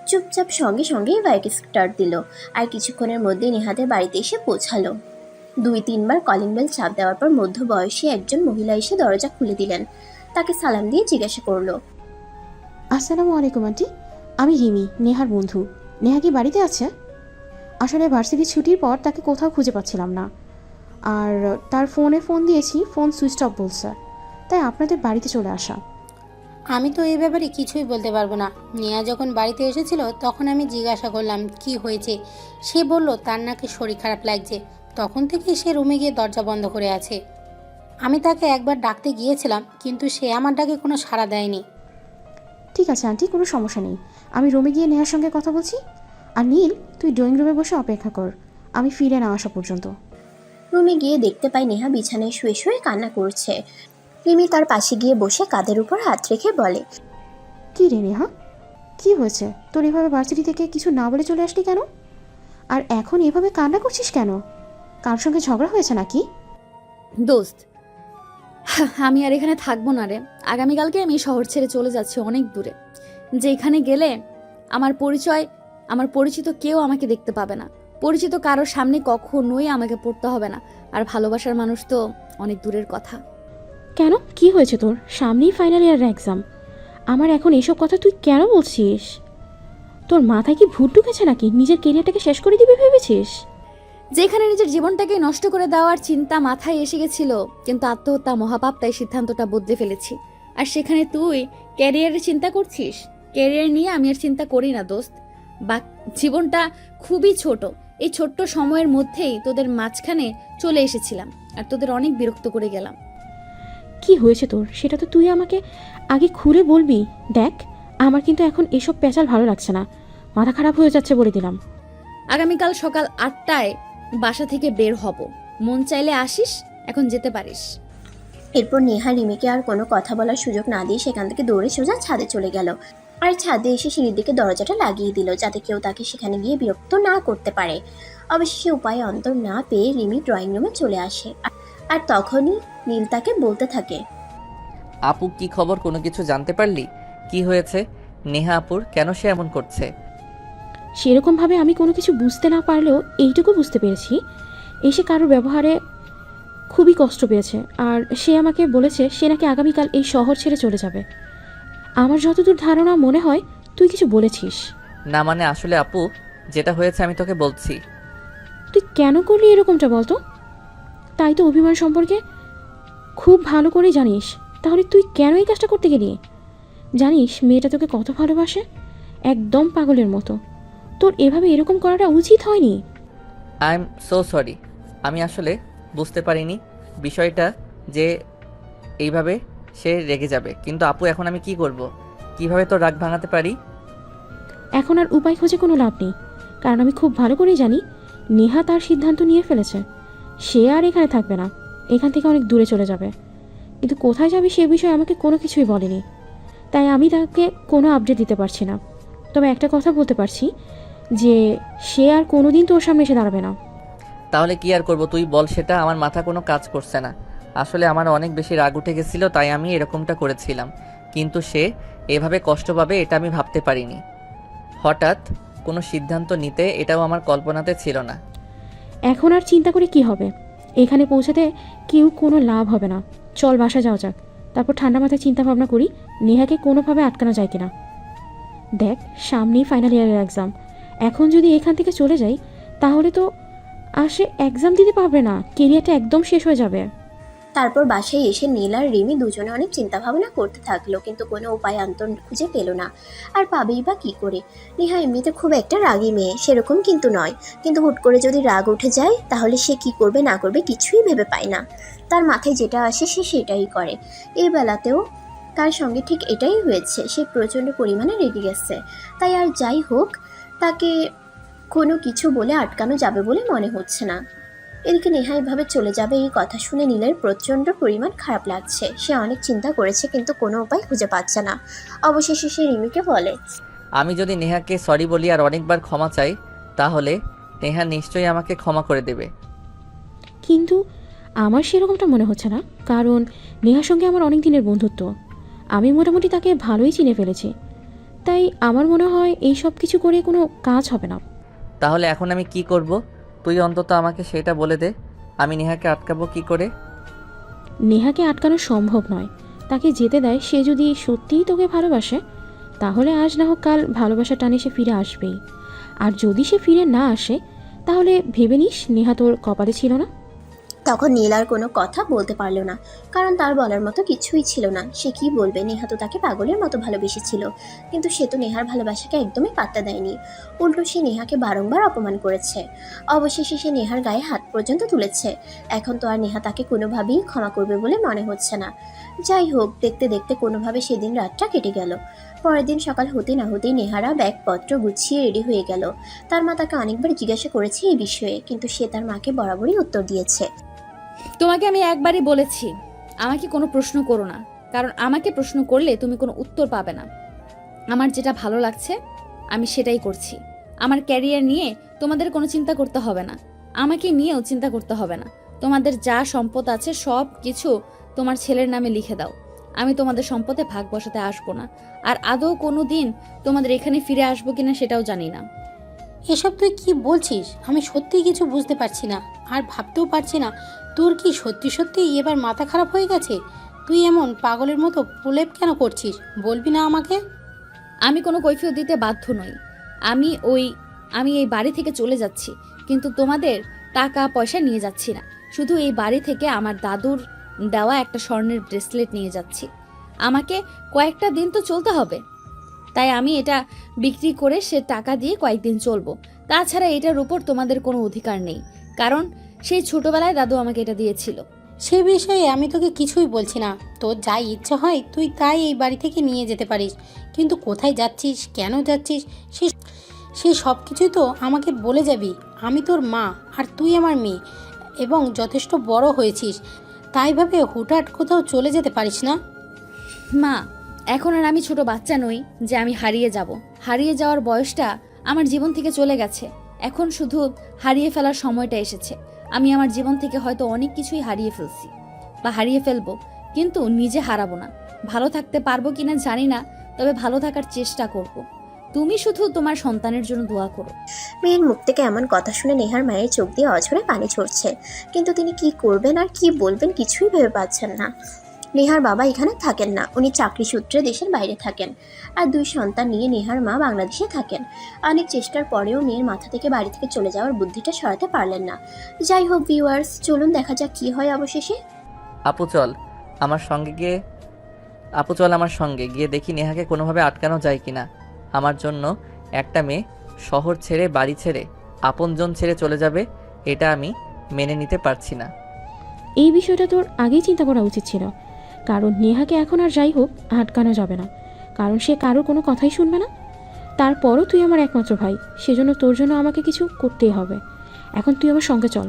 চুপচাপ সঙ্গে সঙ্গেই বাইক স্টার্ট দিল। আর কিছুক্ষণের মধ্যেই নেহাদের বাড়িতে এসে পৌঁছালো। 2-3 বার কলিং বেল চাপ দেওয়ার পর মধ্যবয়সী একজন মহিলা এসে দরজা খুলে দিলেন। তাকে সালাম দিয়ে জিজ্ঞাসা করলো, আসসালামু আলাইকুম আন্টি, আমি রিমি, নেহার বন্ধু। নেহা কি বাড়িতে আছে? আসলে ভার্সিটি ছুটির পর তাকে কোথাও খুঁজে পাচ্ছিলাম না, আর তার ফোনে ফোন দিয়েছি, ফোন সুইচ অফ বলছে, তাই আপনাদের বাড়িতে চলে আসা। আমি তো এই ব্যাপারে কিছুই বলতে পারবো না। নেহা যখন বাড়িতে এসেছিল তখন আমি জিজ্ঞাসা করলাম কি হয়েছে। সে বলল তার নাকি শরীর খারাপ লাগছে। তখন থেকে সে রুমে গিয়ে দরজা বন্ধ করে আছে। আমি তাকে একবার ডাকতে গিয়েছিলাম, কিন্তু সে আমার ডাকে কোনো সাড়া দেয়নি। ঠিক আছে আন্টি, কোনো সমস্যা নেই, আমি রুমে গিয়ে নেহার সঙ্গে কথা বলছি। আর নীল, তুই ড্রয়িং রুমে বসে অপেক্ষা কর, আমি ফিরে না আসা পর্যন্ত। রুমে গিয়ে দেখতে পাই নেহা বিছানায় শুয়ে শুয়ে কান্না করছে। রিমি তার পাশে গিয়ে বসে কাঁধের উপর হাত রেখে বলে, কী রে নেহা, কী হয়েছে তোর? এভাবে ভার্সিটি থেকে কিছু না বলে চলে আসলি কেন? আর এখন এভাবে কান্না করছিস কেন? কার সঙ্গে ঝগড়া হয়েছে নাকি? দোস্ত, আমি আর এখানে থাকবো না রে। আগামীকালকে আমি শহর ছেড়ে চলে যাচ্ছি অনেক দূরে, যেখানে গেলে আমার পরিচিত কেউ আমাকে দেখতে পাবে না। পরিচিত কারোর সামনে কখনোই আমাকে পড়তে হবে না। আর ভালোবাসার মানুষ তো অনেক দূরের কথা। কেন, কি হয়েছে তোর? সামনেই ফাইনাল ইয়ারের এক্সাম, আমার এখন এসব কথা তুই কেন বলছিস? তোর মাথায় কি ভূত ঢুকেছে নাকি? নিজের কেরিয়ারটাকে শেষ করে দিবি ভেবেছিস? যেখানে নিজের জীবনটাকে নষ্ট করে দেওয়ার চিন্তা মাথায় এসে গেছিল, কিন্তু আত্মহত্যা মহাপাপ, তাই সিদ্ধান্তটা বদলে ফেলেছি। আর সেখানে তুই ক্যারিয়ারের চিন্তা করছিস। ক্যারিয়ার নিয়ে আমি আর চিন্তা করি না দোস্ত। বা জীবনটা খুবই ছোট, এই ছোট্ট সময়ের মধ্যেই তোদের মাঝখানে চলে এসেছিলাম আর তোদের অনেক বিরক্ত করে গেলাম। কি হয়েছে তোর সেটা তো তুই আমাকে আগে খুলে বলবি। দেখ, আমার কিন্তু এখন এসব পেঁচাল ভালো লাগছে না, মাথা খারাপ হয়ে যাচ্ছে বলে দিলাম। আগামীকাল সকাল 8টায় বাসা থেকে বের হব, মন চাইলে আসিস, এখন যেতে পারিস। এরপর নেহা রিমিকে আর কোনো কথা বলার সুযোগ না দিয়ে সেখান থেকে দৌড়ে সোজা ছাদে চলে গেল। আর ছাদে এসে সিঁড়ির দিকে দরজাটা লাগিয়ে দিল, যাতে কেউ তাকে সেখানে গিয়ে বিরক্ত না করতে পারে। অবশেষে উপায় অন্তর না পেয়ে রিমি ড্রয়িং রুমে চলে আসে। আর তখনই নীল তাকে বলতে থাকে, আপু কি খবর, কোনো কিছু জানতে পারলি? কি হয়েছে নেহা আপুর, কেন সে এমন করছে? সেরকমভাবে আমি কোনো কিছু বুঝতে না পারলেও এইটুকু বুঝতে পেরেছি, এসে কারোর ব্যবহারে খুবই কষ্ট পেয়েছে। আর সে আমাকে বলেছে সে নাকি আগামীকাল এই শহর ছেড়ে চলে যাবে। আমার যতদূর ধারণা মনে হয় তুই কিছু বলেছিস। না মানে আসলে আপু, যেটা হয়েছে আমি তোকে বলছি। তুই কেন করলি এরকমটা বলতো? তাই তো অভিমান সম্পর্কে খুব ভালো করেই জানিস, তাহলে তুই কেন এই কাজটা করতে গেলি? জানিস মেয়েটা তোকে কত ভালোবাসে, একদম পাগলের মতো। তোর এভাবে এরকম করাটা উচিত হয়নি। আই এম সো সরি, আমি আসলে বুঝতে পারিনি বিষয়টা যে এইভাবে সে রেগে যাবে। কিন্তু আপু এখন আমি কি করব, কিভাবে তোর রাগ ভাঙাতে পারি? এখন আর উপায় খুঁজে কোনো লাভ নেই, কারণ আমি খুব ভালো করেই জানি নেহা তার সিদ্ধান্ত নিয়ে ফেলেছে। সে আর এখানে থাকবে না, এখান থেকে অনেক দূরে চলে যাবে। কিন্তু কোথায় যাবে সে বিষয়ে আমাকে কোনো কিছুই বলেনি, তাই আমি তাকে কোনো আপডেট দিতে পারছি না। তবে একটা কথা বলতে পারছি যে সে আর কোনোদিন তোর সামনে এসে দাঁড়াবে না। তাহলে কি আর করব, তুই বল সেটা। আমার মাথা কোনো কাজ করছে না। আসলে আমার অনেক বেশি রাগ উঠে গেছিল, তাই আমি এরকমটা করেছিলাম। কিন্তু সে এভাবে কষ্ট পাবে এটা আমি ভাবতে পারিনি। হঠাৎ কোনো সিদ্ধান্ত নিতে এটাও আমার কল্পনাতে ছিল না। এখন আর চিন্তা করে কি হবে? এখানে পৌঁছাতে কেউ কোনো লাভ হবে না। চল বাসা যাওয়া যাক, তারপর ঠান্ডা মাথায় চিন্তা ভাবনা করি নেহাকে কোনোভাবে আটকানো যায় কিনা। দেখ, সামনেই ফাইনাল ইয়ারের এক্সাম, এখন যদি এখান থেকে চলে যাই তাহলে তো আর সে এক্সাম দিতে পারবে না, কেরিয়ারটা একদম শেষ হয়ে যাবে। তারপর বাসায় এসে নীল আর রিমি দুজনে অনেক চিন্তা ভাবনা করতে থাকলো, কিন্তু কোনো উপায় অন্তর খুঁজে পেল না। আর পাবেই বা কি করে? নেহা এমনিতে খুব একটা রাগী মেয়ে সেরকম কিন্তু নয়, কিন্তু হুট করে যদি রাগ উঠে যায় তাহলে সে কি করবে না করবে কিছুই ভেবে পায় না। তার মাথায় যেটা আসে সে সেটাই করে। এই বেলাতেও তার সঙ্গে ঠিক এটাই হয়েছে, সে প্রচণ্ড পরিমাণে রেগে গেছে। তাই আর যাই হোক, তাকে কোনো কিছু বলে আটকানো যাবে বলে মনে হচ্ছে না। এদিকে নেহা এভাবে চলে যাবে এই কথা শুনে নীলের প্রচণ্ড পরিমাণ খারাপ লাগছে। সে অনেক চিন্তা করেছে কিন্তু কোনো উপায় খুঁজে পাচ্ছে না। অবশেষে সে রিমিকে বলে, আমি যদি নেহাকে সরি বলি আর অনেকবার ক্ষমা চাই, তাহলে নেহা নিশ্চয়ই আমাকে ক্ষমা করে দেবে। কিন্তু আমার সেরকমটা মনে হচ্ছে না, কারণ নেহার সঙ্গে আমার অনেক দিনের বন্ধুত্ব, আমি মোটামুটি তাকে ভালোই চিনে ফেলেছি। তাই আমার মনে হয় এই সব কিছু করে কোনো কাজ হবে না। তাহলে এখন আমি কি করব? তুই অন্তত আমাকে সেটা বলে দে, আমি নেহাকে আটকাবো কি করে? নেহাকে আটকানো সম্ভব নয়, তাকে যেতে দেয়। সে যদি সত্যিই তোকে ভালোবাসে তাহলে আজ না হোক কাল ভালোবাসা টানে সে ফিরে আসবেই। আর যদি সে ফিরে না আসে তাহলে ভেবে নিস নেহা তোর কপালে ছিল না। তখন নীল আর কোনো কথা বলতে পারলো না, কারণ তার বলার মতো কিছুই ছিল না। সে কি বলবে? নেহা তো তাকে পাগলের মতো ভালোবেসেছিল, কিন্তু সে তো নেহার ভালোবাসাকে একদমই পাত্তা দেয়নি। উল্টো সে নেহাকে বারংবার অপমান করেছে। অবশেষে সে নেহার গায়ে হাত পর্যন্ত তুলেছে। এখন তো আর নেহা তাকে কোনোভাবেই ক্ষমা করবে বলে মনে হচ্ছে না। যাই হোক, দেখতে দেখতে কোনোভাবে সেদিন রাতটা কেটে গেল। পরের দিন সকাল হতে না হতেই নেহারা ব্যাগপত্র গুছিয়ে রেডি হয়ে গেল। তার মা তাকে অনেকবার জিজ্ঞাসা করেছে এই বিষয়ে, কিন্তু সে তার মাকে বরাবরই উত্তর দিয়েছে। তোমাকে আমি একবারই বলেছি, আমাকে কোনো প্রশ্ন করো না, কারণ আমাকে প্রশ্ন করলে তুমি কোনো উত্তর পাবে না। আমার যেটা ভালো লাগছে আমি সেটাই করছি। আমার ক্যারিয়ার নিয়ে তোমাদের কোনো চিন্তা করতে হবে না, আমাকে নিয়েও চিন্তা করতে হবে না। তোমাদের যা সম্পদ আছে সব কিছু তোমার ছেলের নামে লিখে দাও। আমি তোমাদের সম্পদে ভাগ বসাতে আসবো না, আর আদৌ কোনো দিন তোমাদের এখানে ফিরে আসবো কিনা সেটাও জানি না। এসব তুই কি বলছিস? আমি সত্যিই কিছু বুঝতে পারছি না, আর ভাবতেও পারছি না। তোর কি সত্যি সত্যি এবার মাথা খারাপ হয়ে গেছে? তুই এমন পাগলের মতো প্রলেপ কেন করছিস? বলবি না আমাকে? আমি কোনো কৈফিয়ত দিতে বাধ্য নই। আমি এই বাড়ি থেকে চলে যাচ্ছি, কিন্তু তোমাদের টাকা পয়সা নিয়ে যাচ্ছি না। শুধু এই বাড়ি থেকে আমার দাদুর দেওয়া একটা স্বর্ণের ব্রেসলেট নিয়ে যাচ্ছি। আমাকে কয়েকটা দিন তো চলতে হবে, তাই আমি এটা বিক্রি করে সে টাকা দিয়ে কয়েকদিন চলবো। তাছাড়া এটার উপর তোমাদের কোনো অধিকার নেই, কারণ সেই ছোটবেলায় দাদু আমাকে এটা দিয়েছিল। সে বিষয়ে আমি তোকে কিছুই বলছি না। তোর যা ইচ্ছা হয় তুই তাই এই বাড়ি থেকে নিয়ে যেতে পারিস, কিন্তু কোথায় যাচ্ছিস, কেন যাচ্ছিস, সে সব কিছুই তো আমাকে বলে যাবি। আমি তোর মা, আর তুই আমার মেয়ে, এবং যথেষ্ট বড় হয়েছিস, তাই ভাবে হুটহাট কোথাও চলে যেতে পারিস না। মা, এখন আর আমি ছোট বাচ্চা নই যে আমি হারিয়ে যাব। হারিয়ে যাওয়ার বয়সটা আমার জীবন থেকে চলে গেছে। এখন শুধু হারিয়ে ফেলার সময়টা এসেছে। আমি আমার জীবন থেকে হয়তো অনেক কিছুই হারিয়ে ফেলছি বা হারিয়ে ফেলবো, কিন্তু নিজে হারাবো না। ভালো থাকতে পারবো কিনা জানি না, তবে ভালো থাকার চেষ্টা করব। তুমি শুধু তোমার সন্তানের জন্য দোয়া করো। মেয়ের মুখ থেকে এমন কথা শুনে নেহার মায়ের চোখ দিয়ে অঝরে পানি ঝরছে, কিন্তু তিনি কি করবেন আর কি বলবেন কিছুই ভেবে পাচ্ছেন না। নেহার বাবা এখানে থাকেন না, উনি চাকরি সূত্রে দেশের বাইরে থাকেন, আর 2 সন্তান নিয়ে নেহার মা বাংলাদেশে থাকেন। অনেক চেষ্টার পরেও মেয়ের মাথা থেকে বাড়ি থেকে চলে যাওয়ার বুদ্ধিটা সরাতে পারলেন না। যাই হোক ভিউয়ার্স, চলুন দেখা যাক কি হয় অবশেষে। আপু চল আমার সঙ্গে গিয়ে দেখি নেহাকে কোনোভাবে আটকানো যায় কিনা। আমার জন্য একটা মেয়ে শহর ছেড়ে, বাড়ি ছেড়ে, আপনজন ছেড়ে চলে যাবে, এটা আমি মেনে নিতে পারছি না। এই বিষয়টা তোর আগেই চিন্তা করা উচিত ছিল, কারণ নেহাকে এখন আর যাই হোক আটকানো যাবে না, কারণ সে কারোর কোনো কথাই শুনবে না। তারপরও তুই আমার একমাত্র ভাই, সেজন্য তোর জন্য আমাকে কিছু করতেই হবে। এখন তুই আমার সঙ্গে চল।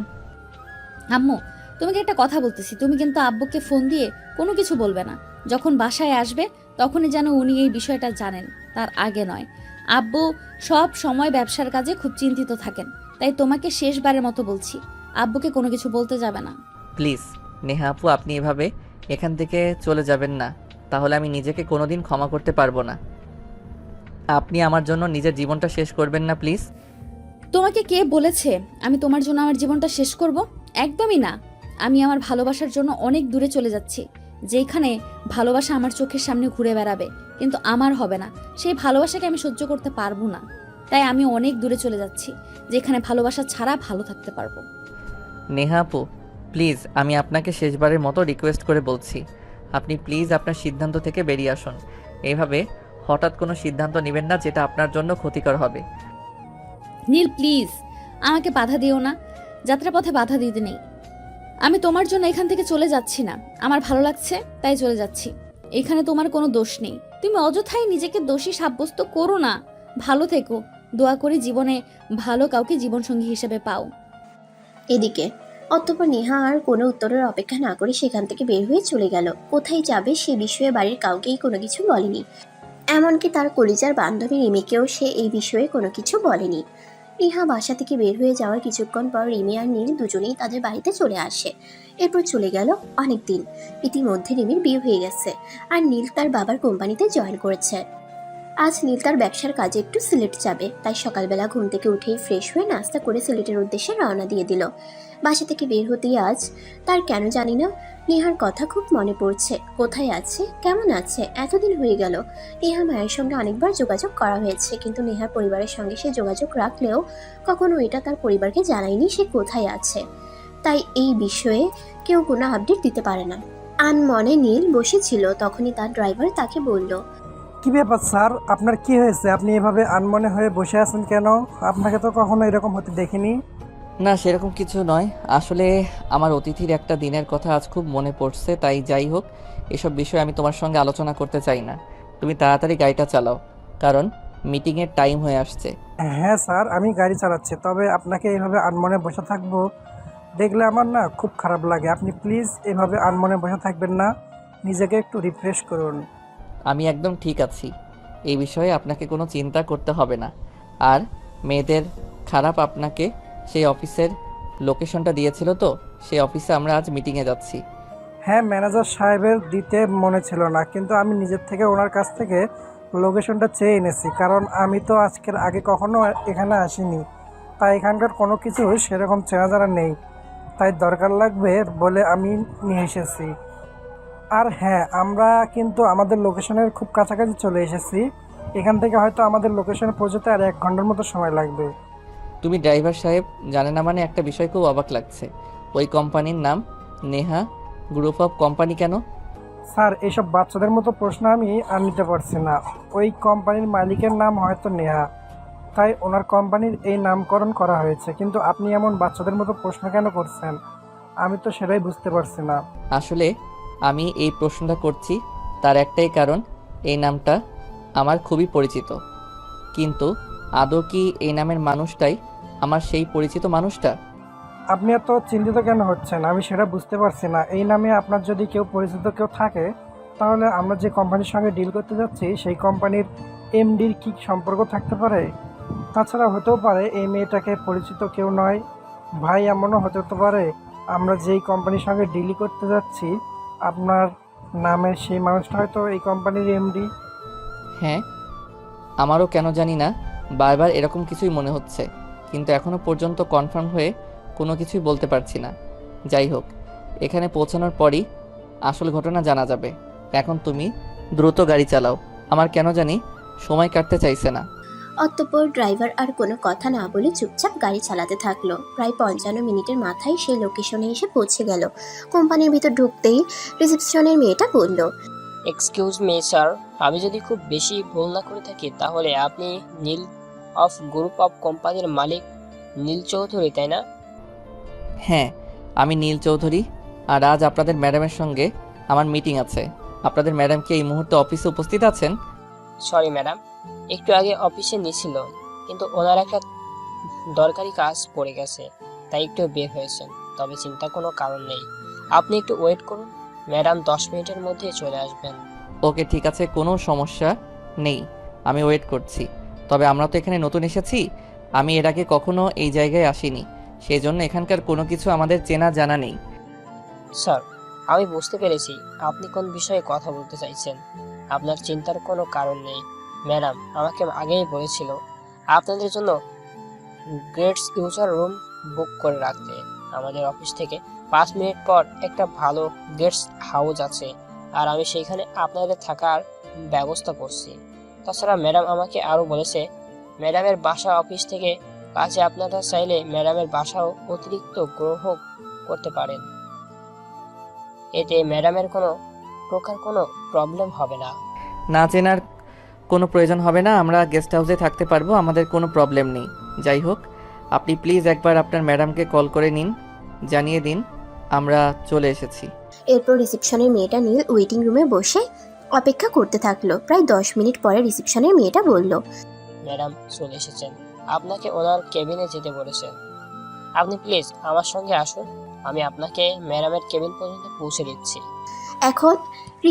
আম্মু, তোমাকে একটা কথা বলতেছি, তুমি কিন্তু আব্বুকে ফোন দিয়ে কোনো কিছু বলবে না। যখন বাসায় আসবে তখনই যেন উনি এই বিষয়টা জানেন, তার আগে নয়। আব্বু সব সময় ব্যবসার কাজে খুব চিন্তিত থাকেন, তাই তোমাকে শেষবারের মতো বলছি, আব্বুকে কোনো কিছু বলতে যাবে না। প্লিজ নেহা আপু, আপনি এভাবে এখান থেকে চলে যাবেন না, তাহলে আমি নিজেকে কোনোদিন ক্ষমা করতে পারবো না। আপনি আমার জন্য নিজের জীবনটা শেষ করবেন না প্লিজ। তোমাকে কে বলেছে আমি তোমার জন্য আমার জীবনটা শেষ করব? একদমই না। আমি আমার ভালোবাসার জন্য অনেক দূরে চলে যাচ্ছি, যেখানে ভালোবাসা আমার চোখের সামনে ঘুরে বেড়াবে, কিন্তু আমার হবে না। সেই ভালোবাসাকে আমি সহ্য করতে পারবো না, তাই আমি অনেক দূরে চলে যাচ্ছি, যেখানে ভালোবাসা ছাড়া ভালো থাকতে পারবো। নেহা আপু প্লিজ, আমি আপনাকে শেষবারের মতো রিকোয়েস্ট করে বলছি, আপনি প্লিজ আপনার সিদ্ধান্ত থেকে বেরিয়ে আসুন। এইভাবে হঠাৎ কোনো সিদ্ধান্ত নেবেন না যেটা আপনার জন্য ক্ষতিকর হবে। নীল প্লিজ, আমাকে বাধা দিও না, যাত্রাপথে বাধা দিতে নেই। আমি তোমার জন্য এখান থেকে চলে যাচ্ছি না, আমার ভালো লাগছে তাই চলে যাচ্ছি। এখানে তোমার কোনো দোষ নেই, তুমি অযথাই নিজেকে দোষী সাব্যস্ত করো না। ভালো থেকো, দোয়া করি জীবনে ভালো কাউকে জীবনসঙ্গী হিসেবে পাও। এদিকে অতঃপর নেহা আর কোনো উত্তরের অপেক্ষা না করে সেখান থেকে বের হয়ে চলে গেল। কোথায় যাবে সে বিষয়ে বাড়ির কাউকেই কোনো কিছু বলেনি, এমনকি তার কলিজার বান্ধবী রিমিকেও সে এই বিষয়ে কোনো কিছু বলেনি। নেহা বাসা থেকে বের হয়ে যাওয়ার কিছুক্ষণ পর রিমি আর নীল দুজনেই তাদের বাড়িতে চলে আসে। এরপর চলে গেল অনেক দিন। ইতিমধ্যে রিমির বিয়ে হয়ে গেছে, আর নীল তার বাবার কোম্পানিতে জয়েন করেছে। আজ নীল তার ব্যবসার কাজে একটু সিলেট যাবে, তাই সকালবেলা ঘুম থেকে উঠেই ফ্রেশ হয়ে নাস্তা করে সিলেটের উদ্দেশ্যে রওনা দিয়ে দিল। বাসা থেকে বের হতেই আজ তার কেন জানি না নেহার কথা খুব মনে পড়ছে। কোথায় আছে, কেমন আছে, এতদিন হয়ে গেল। নেহা মায়ের সঙ্গে অনেকবার যোগাযোগ করা হয়েছে, কিন্তু নেহার পরিবারের সঙ্গে সে যোগাযোগ রাখলেও কখনো এটা তার পরিবারকে জানায়নি সে কোথায় আছে। তাই এই বিষয়ে কেউ কোনো আপডেট দিতে পারে না। আনমনে নীল বসেছিল, তখনই তার ড্রাইভার তাকে বলল, কি ব্যাপার স্যার, আপনার কি হয়েছে? আপনি এভাবে আনমনে হয়ে বসে আছেন কেন? আপনাকে তো কখনো এরকম হতে দেখিনি। না, সেরকম কিছু নয়। আসলে আমার অতিথির একটা দিনের কথা আজ খুব মনে পড়ছে, তাই যাই হোক, এসব বিষয়ে আমি তোমার সঙ্গে আলোচনা করতে চাই না। তুমি তাড়াতাড়ি গাড়িটা চালাও, কারণ মিটিংয়ের টাইম হয়ে আসছে। হ্যাঁ স্যার, আমি গাড়ি চালাচ্ছি, তবে আপনাকে এইভাবে আনমনে বসে থাকবো দেখলে আমার না খুব খারাপ লাগে। আপনি প্লিজ এভাবে আনমনে বসে থাকবেন না, নিজেকে একটু রিফ্রেশ করুন। আমি একদম ঠিক আছি, এই বিষয়ে আপনাকে কোনো চিন্তা করতে হবে না। আর মেয়েদের খারাপ আপনাকে সেই অফিসের লোকেশনটা দিয়েছিল তো, সেই অফিসে আমরা আজ মিটিংয়ে যাচ্ছি। হ্যাঁ, ম্যানেজার সাহেবের দিতে মনে ছিল না, কিন্তু আমি নিজের থেকে ওনার কাছ থেকে লোকেশনটা চেয়ে এনেছি, কারণ আমি তো আজকের আগে কখনো এখানে আসিনি, তাই এখানকার কোনো কিছু সেরকম চেনা জানা নেই, তাই দরকার লাগবে বলে আমি নিয়ে এসেছি। আর হ্যাঁ, আমরা কিন্তু আমাদের লোকেশনের খুব কাছাকাছি চলে এসেছি। এখান থেকে হয়তো আমাদের লোকেশনে পৌঁছতে আর 1 ঘন্টার মতো সময় লাগবে। তুমি ড্রাইভার সাহেব জানে না মানে একটা বিষয় খুব অবাক লাগছে। ওই কোম্পানির নাম নেহা গ্রুপ অফ কোম্পানি কেন? স্যার, এসব বাচ্চাদের মতো প্রশ্ন আমি আর নিতে পারছি না। ওই কোম্পানির মালিকের নাম হয়তো নেহা, তাই ওনার কোম্পানির এই নামকরণ করা হয়েছে, কিন্তু আপনি এমন বাচ্চাদের মতো প্রশ্ন কেন করছেন? আমি তো সেটাই বুঝতে পারছি না। আসলে আমি এই প্রশ্নটা করছি তার একটাই কারণ, এই নামটা আমার খুবই পরিচিত। কিন্তু আদৌ কি এই নামের মানুষটাই আমার সেই পরিচিত মানুষটা? আপনি এত চিন্তিত কেন হচ্ছেন আমি সেটা বুঝতে পারছি না। এই নামে আপনার যদি কেউ পরিচিত কেউ থাকে, তাহলে আমরা যে কোম্পানির সঙ্গে ডিল করতে যাচ্ছি সেই কোম্পানির এমডির কি সম্পর্ক থাকতে পারে? তাছাড়া হতেও পারে এই মেয়েটাকে পরিচিত কেউ নয়, ভাই এমনও হতে পারে আমরা যেই কোম্পানির সঙ্গে ডিল করতে যাচ্ছি আপনার নামের সেই মানুষটা হয়তো এই কোম্পানির এমডি। হ্যাঁ, আমারও কেন জানি না বারবার এরকম কিছুই মনে হচ্ছে, কিন্তু এখনও পর্যন্ত কনফার্ম হয়ে কোনো কিছুই বলতে পারছি না। যাই হোক, এখানে পৌঁছানোর পরই আসল ঘটনা জানা যাবে। এখন তুমি দ্রুত গাড়ি চালাও, আমার কেন জানি সময় কাটতে চাইছে না। অতঃপর ড্রাইভার আর কোনো কথা না বলে চুপচাপ গাড়ি চালাতে থাকলো। প্রায় 55 মিনিটের মাথায় সেই লোকেশনে এসে পৌঁছে গেল। কোম্পানির ভিতর ঢুকতেই রিসেপশনের মেয়েটা বলল, এক্সকিউজ মি স্যার, আমি যদি খুব বেশি ভুল না করে থাকি তাহলে আপনি নীল অফ গ্রুপ অফ কোম্পানির মালিক নীল চৌধুরী, তাই না? হ্যাঁ, আমি নীল চৌধুরী, আর আজ আপনাদের ম্যাডামের সঙ্গে আমার মিটিং আছে। আপনাদের ম্যাডাম কি এই মুহূর্তে অফিসে উপস্থিত আছেন? সরি ম্যাডাম, একটু আগে অফিসে নিছিল, কিন্তু ওনার একটা দরকারি কাজ পড়ে গেছে, তাই একটু বের হয়েছেন। তবে চিন্তার কোনো কারণ নেই, আপনি একটু ওয়েট করুন, ম্যাডাম 10 মিনিটের মধ্যে চলে আসবেন। ওকে, ঠিক আছে, কোনো সমস্যা নেই, আমি ওয়েট করছি। তবে আমরা তো এখানে নতুন এসেছি, আমি এর আগে কখনো এই জায়গায় আসিনি, সেই জন্য এখানকার কোনো কিছু আমাদের চেনা জানা নেই। স্যার, আমি বুঝতে পেরেছি আপনি কোন বিষয়ে কথা বলতে চাইছেন। আপনার চিন্তার কোনো কারণ নেই। ম্যাডাম আমাকে আগেই বলেছিল আপনাদের জন্য গেস্ট ইউজার রুম বুক করে রাখতে। আমাদের অফিস থেকে 5 মিনিট পর একটা ভালো গেস্ট হাউস আছে, আর আমি সেইখানে আপনাদের থাকার ব্যবস্থা করছি। তাছাড়া ম্যাডাম আমাকে আরও বলেছে ম্যাডামের বাসা অফিস থেকে কাছে, আপনারা চাইলে ম্যাডামের বাসাও অতিরিক্ত গ্রহণ করতে পারেন। এতে ম্যাডামের কোনো প্রকার কোনো প্রবলেম হবে না। না চেনার কোনো প্রয়োজন হবে না, আমরা গেস্ট হাউসে থাকতে পারবো, আমাদের কোনো প্রবলেম নেই। যাই হোক, আপনি প্লিজ একবার আপনার ম্যাডামকে কল করে নিন, জানিয়ে দিন আমরা চলে এসেছি। এরপর রিসেপশনের মেয়েটা নীল ওয়েটিং রুমে বসে অপেক্ষা করতে থাকলো। প্রায় 10 মিনিট পরে রিসেপশনের মেয়েটা বলল, ম্যাডাম চলে এসেছেন, আপনাকে ওনার কেবিনে যেতে বলেছেন। আপনি প্লিজ আমার সঙ্গে আসুন, আমি আপনাকে ম্যাডামের কেবিন পর্যন্ত পৌঁছে দিচ্ছি। এখন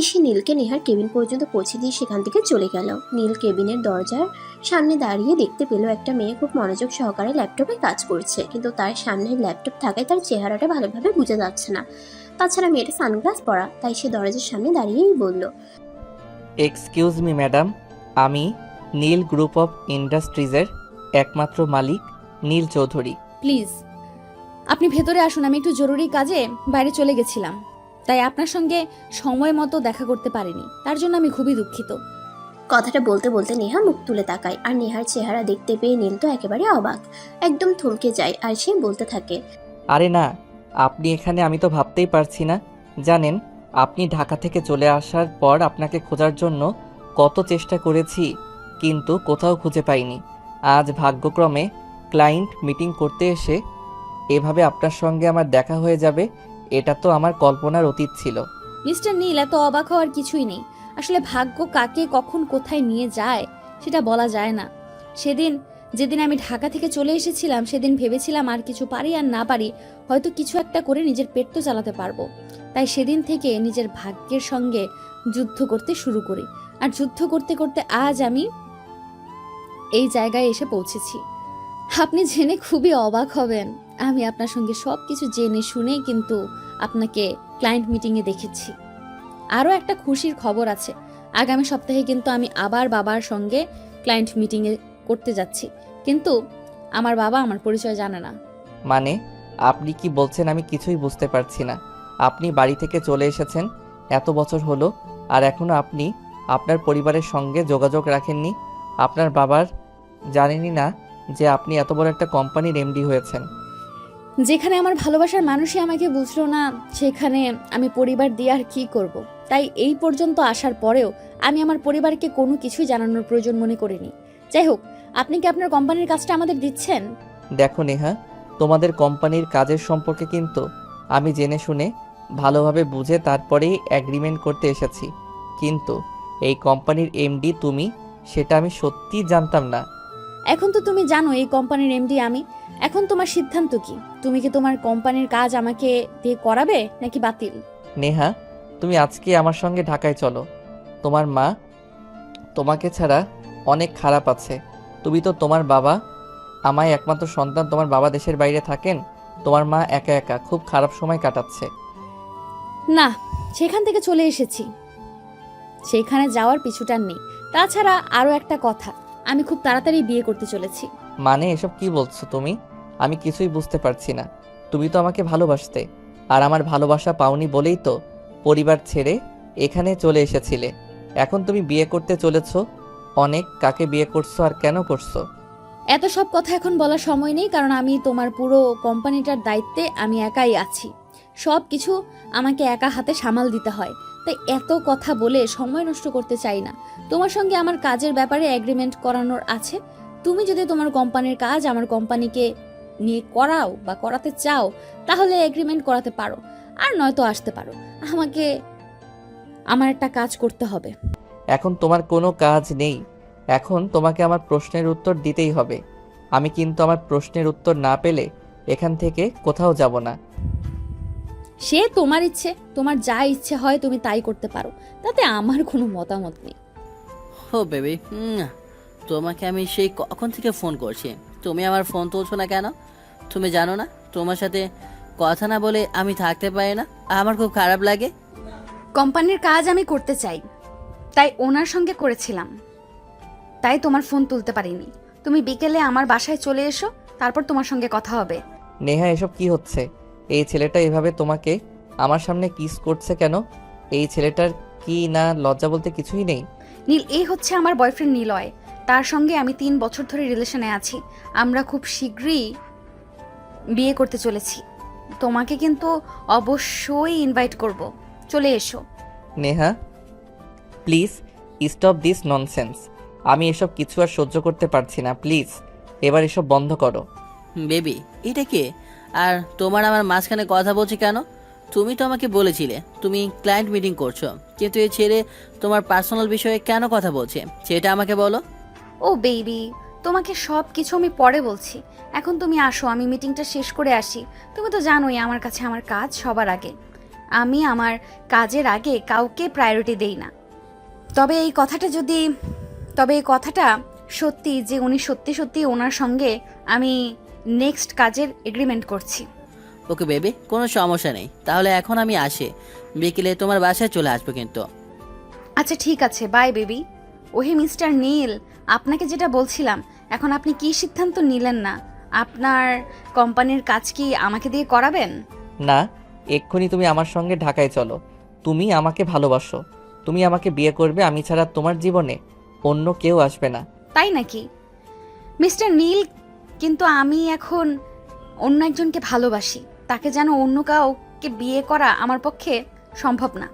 ঋষি নীলকে নেহার কেবিন পর্যন্ত পৌঁছে দিয়ে সেখান থেকে চলে গেল। নীল কেবিনের দরজার সামনে দাঁড়িয়ে দেখতে পেল একটা মেয়ে খুব মনোযোগ সহকারে ল্যাপটপে কাজ করছে, কিন্তু তার সামনে ল্যাপটপ থাকায় তার চেহারাটা ভালোভাবে বোঝা যাচ্ছে না। তাছাড়া মেয়েটা সানগ্লাস পরা, তাই সে দরজার সামনে দাঁড়িয়েই বলল, এক্সকিউজ মি ম্যাডাম, আমি নীল গ্রুপ অফ ইন্ডাস্ট্রিজের একমাত্র মালিক নীল চৌধুরী। প্লিজ আপনি ভেতরে আসুন, আমি একটু জরুরি কাজে বাইরে চলে গেছিলাম, তাই আপনার সঙ্গে সময় মতো দেখা করতে পারিনি, তার জন্য আমি খুবই দুঃখিত। কথাটা বলতে বলতে নেহা মুখ তুলে তাকায়, আর নেহার চেহারা দেখতে পেয়ে নীল তো একেবারে অবাক, একদম থমকে যায়। আর সে বলতে থাকে, আরে না, আপনি এখানে, আমি তো ভাবতেই পারছি না। জানেন, আপনি ঢাকা থেকে চলে আসার পর আপনাকে খোঁজার জন্য কত চেষ্টা করেছি, কিন্তু কোথাও খুঁজে পাইনি। আজ ভাগ্যক্রমে ক্লায়েন্ট মিটিং করতে এসে এভাবে আপনার সঙ্গে আমার দেখা হয়ে যাবে, এটা তো আমার কল্পনার অতীত ছিল। মিস্টার নীল, এত অবাক হওয়ার কিছুই নেই। আসলে ভাগ্য কাকে কখন কোথায় নিয়ে যায় সেটা বলা যায় না। যেদিন আমি ঢাকা থেকে চলে এসেছিলাম, সেদিন ভেবেছিলাম আর কিছু পারি আর না পারি, হয়তো কিছু একটা করে নিজের পেট তো চালাতে পারবো। তাই সেদিন থেকে নিজের ভাগ্যের সঙ্গে যুদ্ধ করতে শুরু করি। আর যুদ্ধ করতে করতে আজ আমি এই জায়গায় এসে পৌঁছেছি। আপনি জেনে খুবই অবাক হবেন, আমি আপনার সঙ্গে সব কিছু জেনে শুনেই কিন্তু আপনাকে ক্লায়েন্ট মিটিংয়ে দেখেছি। আরও একটা খুশির খবর আছে, আগামী সপ্তাহে কিন্তু আমি আবার বাবার সঙ্গে ক্লায়েন্ট মিটিংয়ে করতে যাচ্ছি। কিন্তু আমার বাবা আমার পরিচয় জানে না। মানে আপনি কি বলছেন? আমি কিছুই বুঝতে পারছি না। আপনি বাড়ি থেকে চলে এসেছেন, এত বছর হলো, আর এখনও আপনি আপনার পরিবারের সঙ্গে যোগাযোগ রাখেননি। আপনার বাবার জানেনই না যে আপনি এত বড় একটা কোম্পানির এমডি হয়েছেন। যেখানে আমার ভালোবাসার মানুষই আমাকে বুঝলো না, সেখানে আমি পরিবার দিয়ে আর কি করব। তাই এই পর্যন্ত আসার পরেও আমি আমার পরিবারকে কোনো কিছুই জানানোর প্রয়োজন মনে করিনি। যাই হোক, আপনি কি আপনার কোম্পানির কাজটা আমাদের দিচ্ছেন? দেখো নেহা, তোমাদের কোম্পানির কাজের সম্পর্কে কিন্তু আমি জেনে শুনে ভালোভাবে বুঝে তারপরেই অ্যাগ্রিমেন্ট করতে এসেছি, কিন্তু এই কোম্পানির এমডি তুমি, সেটা আমি সত্যিই জানতাম না। এখন তো তুমি জানো এই কোম্পানির এমডি আমি। এখন তোমার সিদ্ধান্ত কি? তুমি কি তোমার কোম্পানির কাজ আমাকে দিয়ে করাবে নাকি বাতিল? নেহা, তুমি আজকে আমার সঙ্গে ঢাকায় চলো। তোমার মা তোমাকে ছাড়া অনেক খারাপ আছে। তুমি তো, তোমার বাবা, আমায় একমাত্র সন্তান, তোমার বাবা দেশের বাইরে থাকেন, তোমার মা একা একা খুব খারাপ সময় কাটাচ্ছে। না, সেখান থেকে চলে এসেছি, সেখানে যাওয়ার পিছুটার নেই। তাছাড়া আরও একটা কথা, আমি খুব তাড়াতাড়ি বিয়ে করতে চলেছি। মানে এসব কি বলছো তুমি? আমি কিছুই বুঝতে পারছি না। তুমি তো আমাকে ভালোবাসতে, আর আমার ভালোবাসা পাওনি বলেই তো পরিবার ছেড়ে এখানে চলে এসেছিলে। এখন তুমি বিয়ে করতে চলেছো। অনেক, কাকে বিয়ে করছো আর কেন করছো? এত সব কথা এখন বলার সময় নেই, কারণ আমি তোমার পুরো কোম্পানিটার দায়িত্বে আমি একাই আছি। সব কিছু আমাকে একা হাতে সামাল দিতে হয়। তাই এত কথা বলে সময় নষ্ট করতে চাই না। তোমার সঙ্গে আমার কাজের ব্যাপারে এগ্রিমেন্ট করানোর আছে। তুমি যদি তোমার কোম্পানির কাজ আমার কোম্পানিকে নিয়ে করাও বা করাতে চাও, তাহলে এগ্রিমেন্ট করাতে পারো, আর নয়তো আসতে পারো। আমার একটা কাজ করতে হবে। এখন তোমার কোনো কাজ নেই, এখন তোমাকে আমার প্রশ্নের উত্তর দিতেই হবে। আমি কিন্তু আমার প্রশ্নের উত্তর না পেলে এখান থেকে কোথাও যাব না। সে তোমার ইচ্ছে, তোমার যা ইচ্ছে হয় তুমি তাই করতে পারো, তাতে আমার কোনো মতামত নেই। ও বেবি, তোমাকে আমি সেই কখন থেকে ফোন করছি, তুমি আমার ফোন তুলছো না কেন? তুমি জানো না তোমার সাথে কথা না বলে আমি থাকতে পারি না, আমার খুব খারাপ লাগে। কোম্পানির কাজ আমি করতে চাই, তাই ওনার সঙ্গে করেছিলাম, তাই তোমার ফোন তুলতে পারিনি। তুমি বিকেলে আমার বাসায় চলে এসো, তারপর তোমার সঙ্গে কথা হবে। নেহা, এসব কি হচ্ছে? এই ছেলেটা এভাবে তোমাকে আমার সামনে কিস করছে কেন? এই ছেলেটার কি না লজ্জা বলতে কিছুই নেই? নীল, এই হচ্ছে আমার বয়ফ্রেন্ড নিলয়। তার সঙ্গে আমি 3 বছর ধরে রিলেশনে আছি। আমরা খুব শীঘ্রই বিয়ে করতে চলেছি। তোমাকে কিন্তু অবশ্যই ইনভাইট করব, চলে এসো। Neha, please stop this nonsense. আমি এসব কিছু আর সহ্য করতে পারছি না। প্লিজ এবার এসব বন্ধ করো। বেবি, এটা কে? আর তোমার আমার মাঝখানে কথা বলছি কেন? তুমি তো আমাকে বলেছিলে তুমি ক্লায়েন্ট মিটিং করছো, কিন্তু এই ছেলে তোমার পার্সোনাল বিষয়ে কেন কথা বলছে সেটা আমাকে বলো। ও বেবি, তোমাকে সব কিছু আমি পরে বলছি। এখন তুমি আসো, আমি মিটিংটা শেষ করে আসি। তুমি তো জানোই আমার কাছে আমার কাজ সবার আগে। আমি আমার কাজের আগে কাউকে প্রায়োরিটি দেই না। তবে এই কথাটা সত্যি যে উনি সত্যি সত্যি ওনার সঙ্গে আমি নেক্সট কাজের এগ্রিমেন্ট করছি। ওকে বেবি, কোনো সমস্যা নেই। তাহলে এখন আমি আসি, বিকেলে তোমার বাসায় চলে আসবো কিন্তু। আচ্ছা ঠিক আছে, বাই বেবি। ওহে মিস্টার নীল, আপনাকে যেটা বলছিলাম, এখন আপনি কি সিদ্ধান্ত নিলেন না? আপনার কোম্পানির কাজ কি আমাকে দিয়ে করাবেন? না, এক্ষুনি তুমি আমার সঙ্গে ঢাকায় চলো। তুমি আমাকে ভালোবাসো, তুমি আমাকে বিয়ে করবে। আমি ছাড়া তোমার জীবনে অন্য কেউ আসবে না। তাই নাকি মিস্টার নীল? কিন্তু আমি এখন অন্য একজনকে ভালোবাসি, তাকে যেন অন্য কাউকে বিয়ে করা আমার পক্ষে সম্ভব না।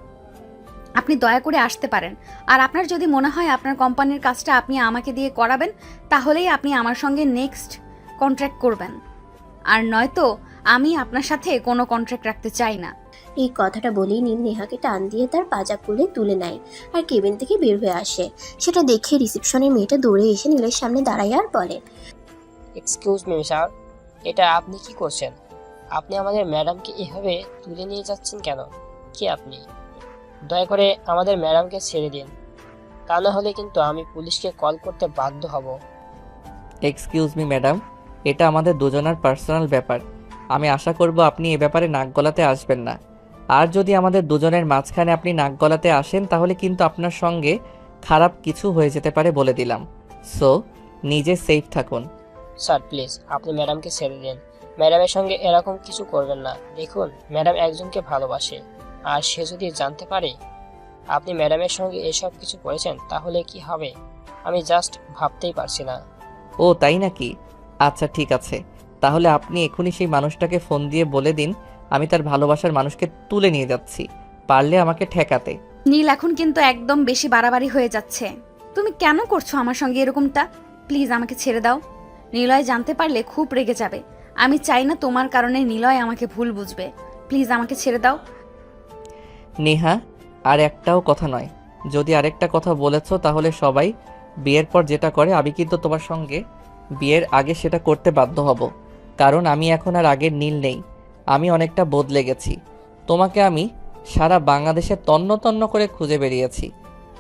আপনি দয়া করে আসতে পারেন, আর আপনার যদি মনে হয় আপনার কোম্পানির কাজটা আপনি আমাকে দিয়ে করাবেন, তাহলেই আপনি আমার সঙ্গে নেক্সট কন্ট্রাক্ট করবেন, আর নয়তো আমি আপনার সাথে কোনো কন্ট্রাক্ট রাখতে চাই না। এই কথাটা বলেই নীল নেহাকে টান দিয়ে তার পাজা খুলে তুলে নেয় আর কেবিন থেকে বের হয়ে আসে। সেটা দেখে রিসেপশনের মেয়েটা দৌড়ে এসে নীলের সামনে দাঁড়ায় আর বলে, এক্সকিউজ মি স্যার, এটা আপনি কি করছেন? আপনি আমাদের ম্যাডামকে এভাবে তুলে নিয়ে যাচ্ছেন কেন? কি আপনি? দয়া করে আমাদের ম্যাডামকে ছেড়ে দিন, তা না হলে কিন্তু আমি পুলিশকে কল করতে বাধ্য হব। এক্সকিউজ মি ম্যাডাম, এটা আমাদের দুজনের পার্সোনাল ব্যাপার। আমি আশা করব আপনি এ ব্যাপারে নাক গলাতে আসবেন না। আর যদি আমাদের দুজনের মাঝখানে আপনি নাক গলাতে আসেন তাহলে কিন্তু আপনার সঙ্গে খারাপ কিছু হয়ে যেতে পারে বলে দিলাম। সো নিজে সেফ থাকুন। স্যার প্লিজ আপনি ম্যাডামকে ছেড়ে দিন। ম্যাডামের সঙ্গে এরকম কিছু করবেন না। দেখুন, ম্যাডাম একজনকে ভালোবাসে, আর সে যদি জানতে পারে আপনি ম্যাডামের সঙ্গে এসব কিছু করেছেন তাহলে কি হবে আমি জাস্ট ভাবতেই পারছি না। ও তাই নাকি? আচ্ছা ঠিক আছে, তাহলে আপনি এখনই সেই মানুষটাকে ফোন দিয়ে বলে দিন আমি তার ভালোবাসার মানুষকে তুলে নিয়ে যাচ্ছি, পারলে আমাকে ঠেকাতে। নীল, এখন কিন্তু একদম বেশি বাড়াবাড়ি হয়ে যাচ্ছে। তুমি কেন করছো আমার সঙ্গে এরকমটা? প্লিজ আমাকে ছেড়ে দাও। নিলয় জানতে পারলে খুব রেগে যাবে। আমি চাই না তোমার কারণে নিলয় আমাকে ভুল বুঝবে। প্লিজ আমাকে ছেড়ে দাও। নেহা, আর একটাও কথা নয়। যদি আরেকটা কথা বলেছো তাহলে সবাই বিয়ের পর যেটা করে আমি কিন্তু তোমার সঙ্গে বিয়ের আগে সেটা করতে বাধ্য হব। কারণ আমি এখন আর আগের নীল নেই, আমি অনেকটা বদলে গেছি। তোমাকে আমি সারা বাংলাদেশে তন্ন তন্ন করে খুঁজে বেরিয়েছি,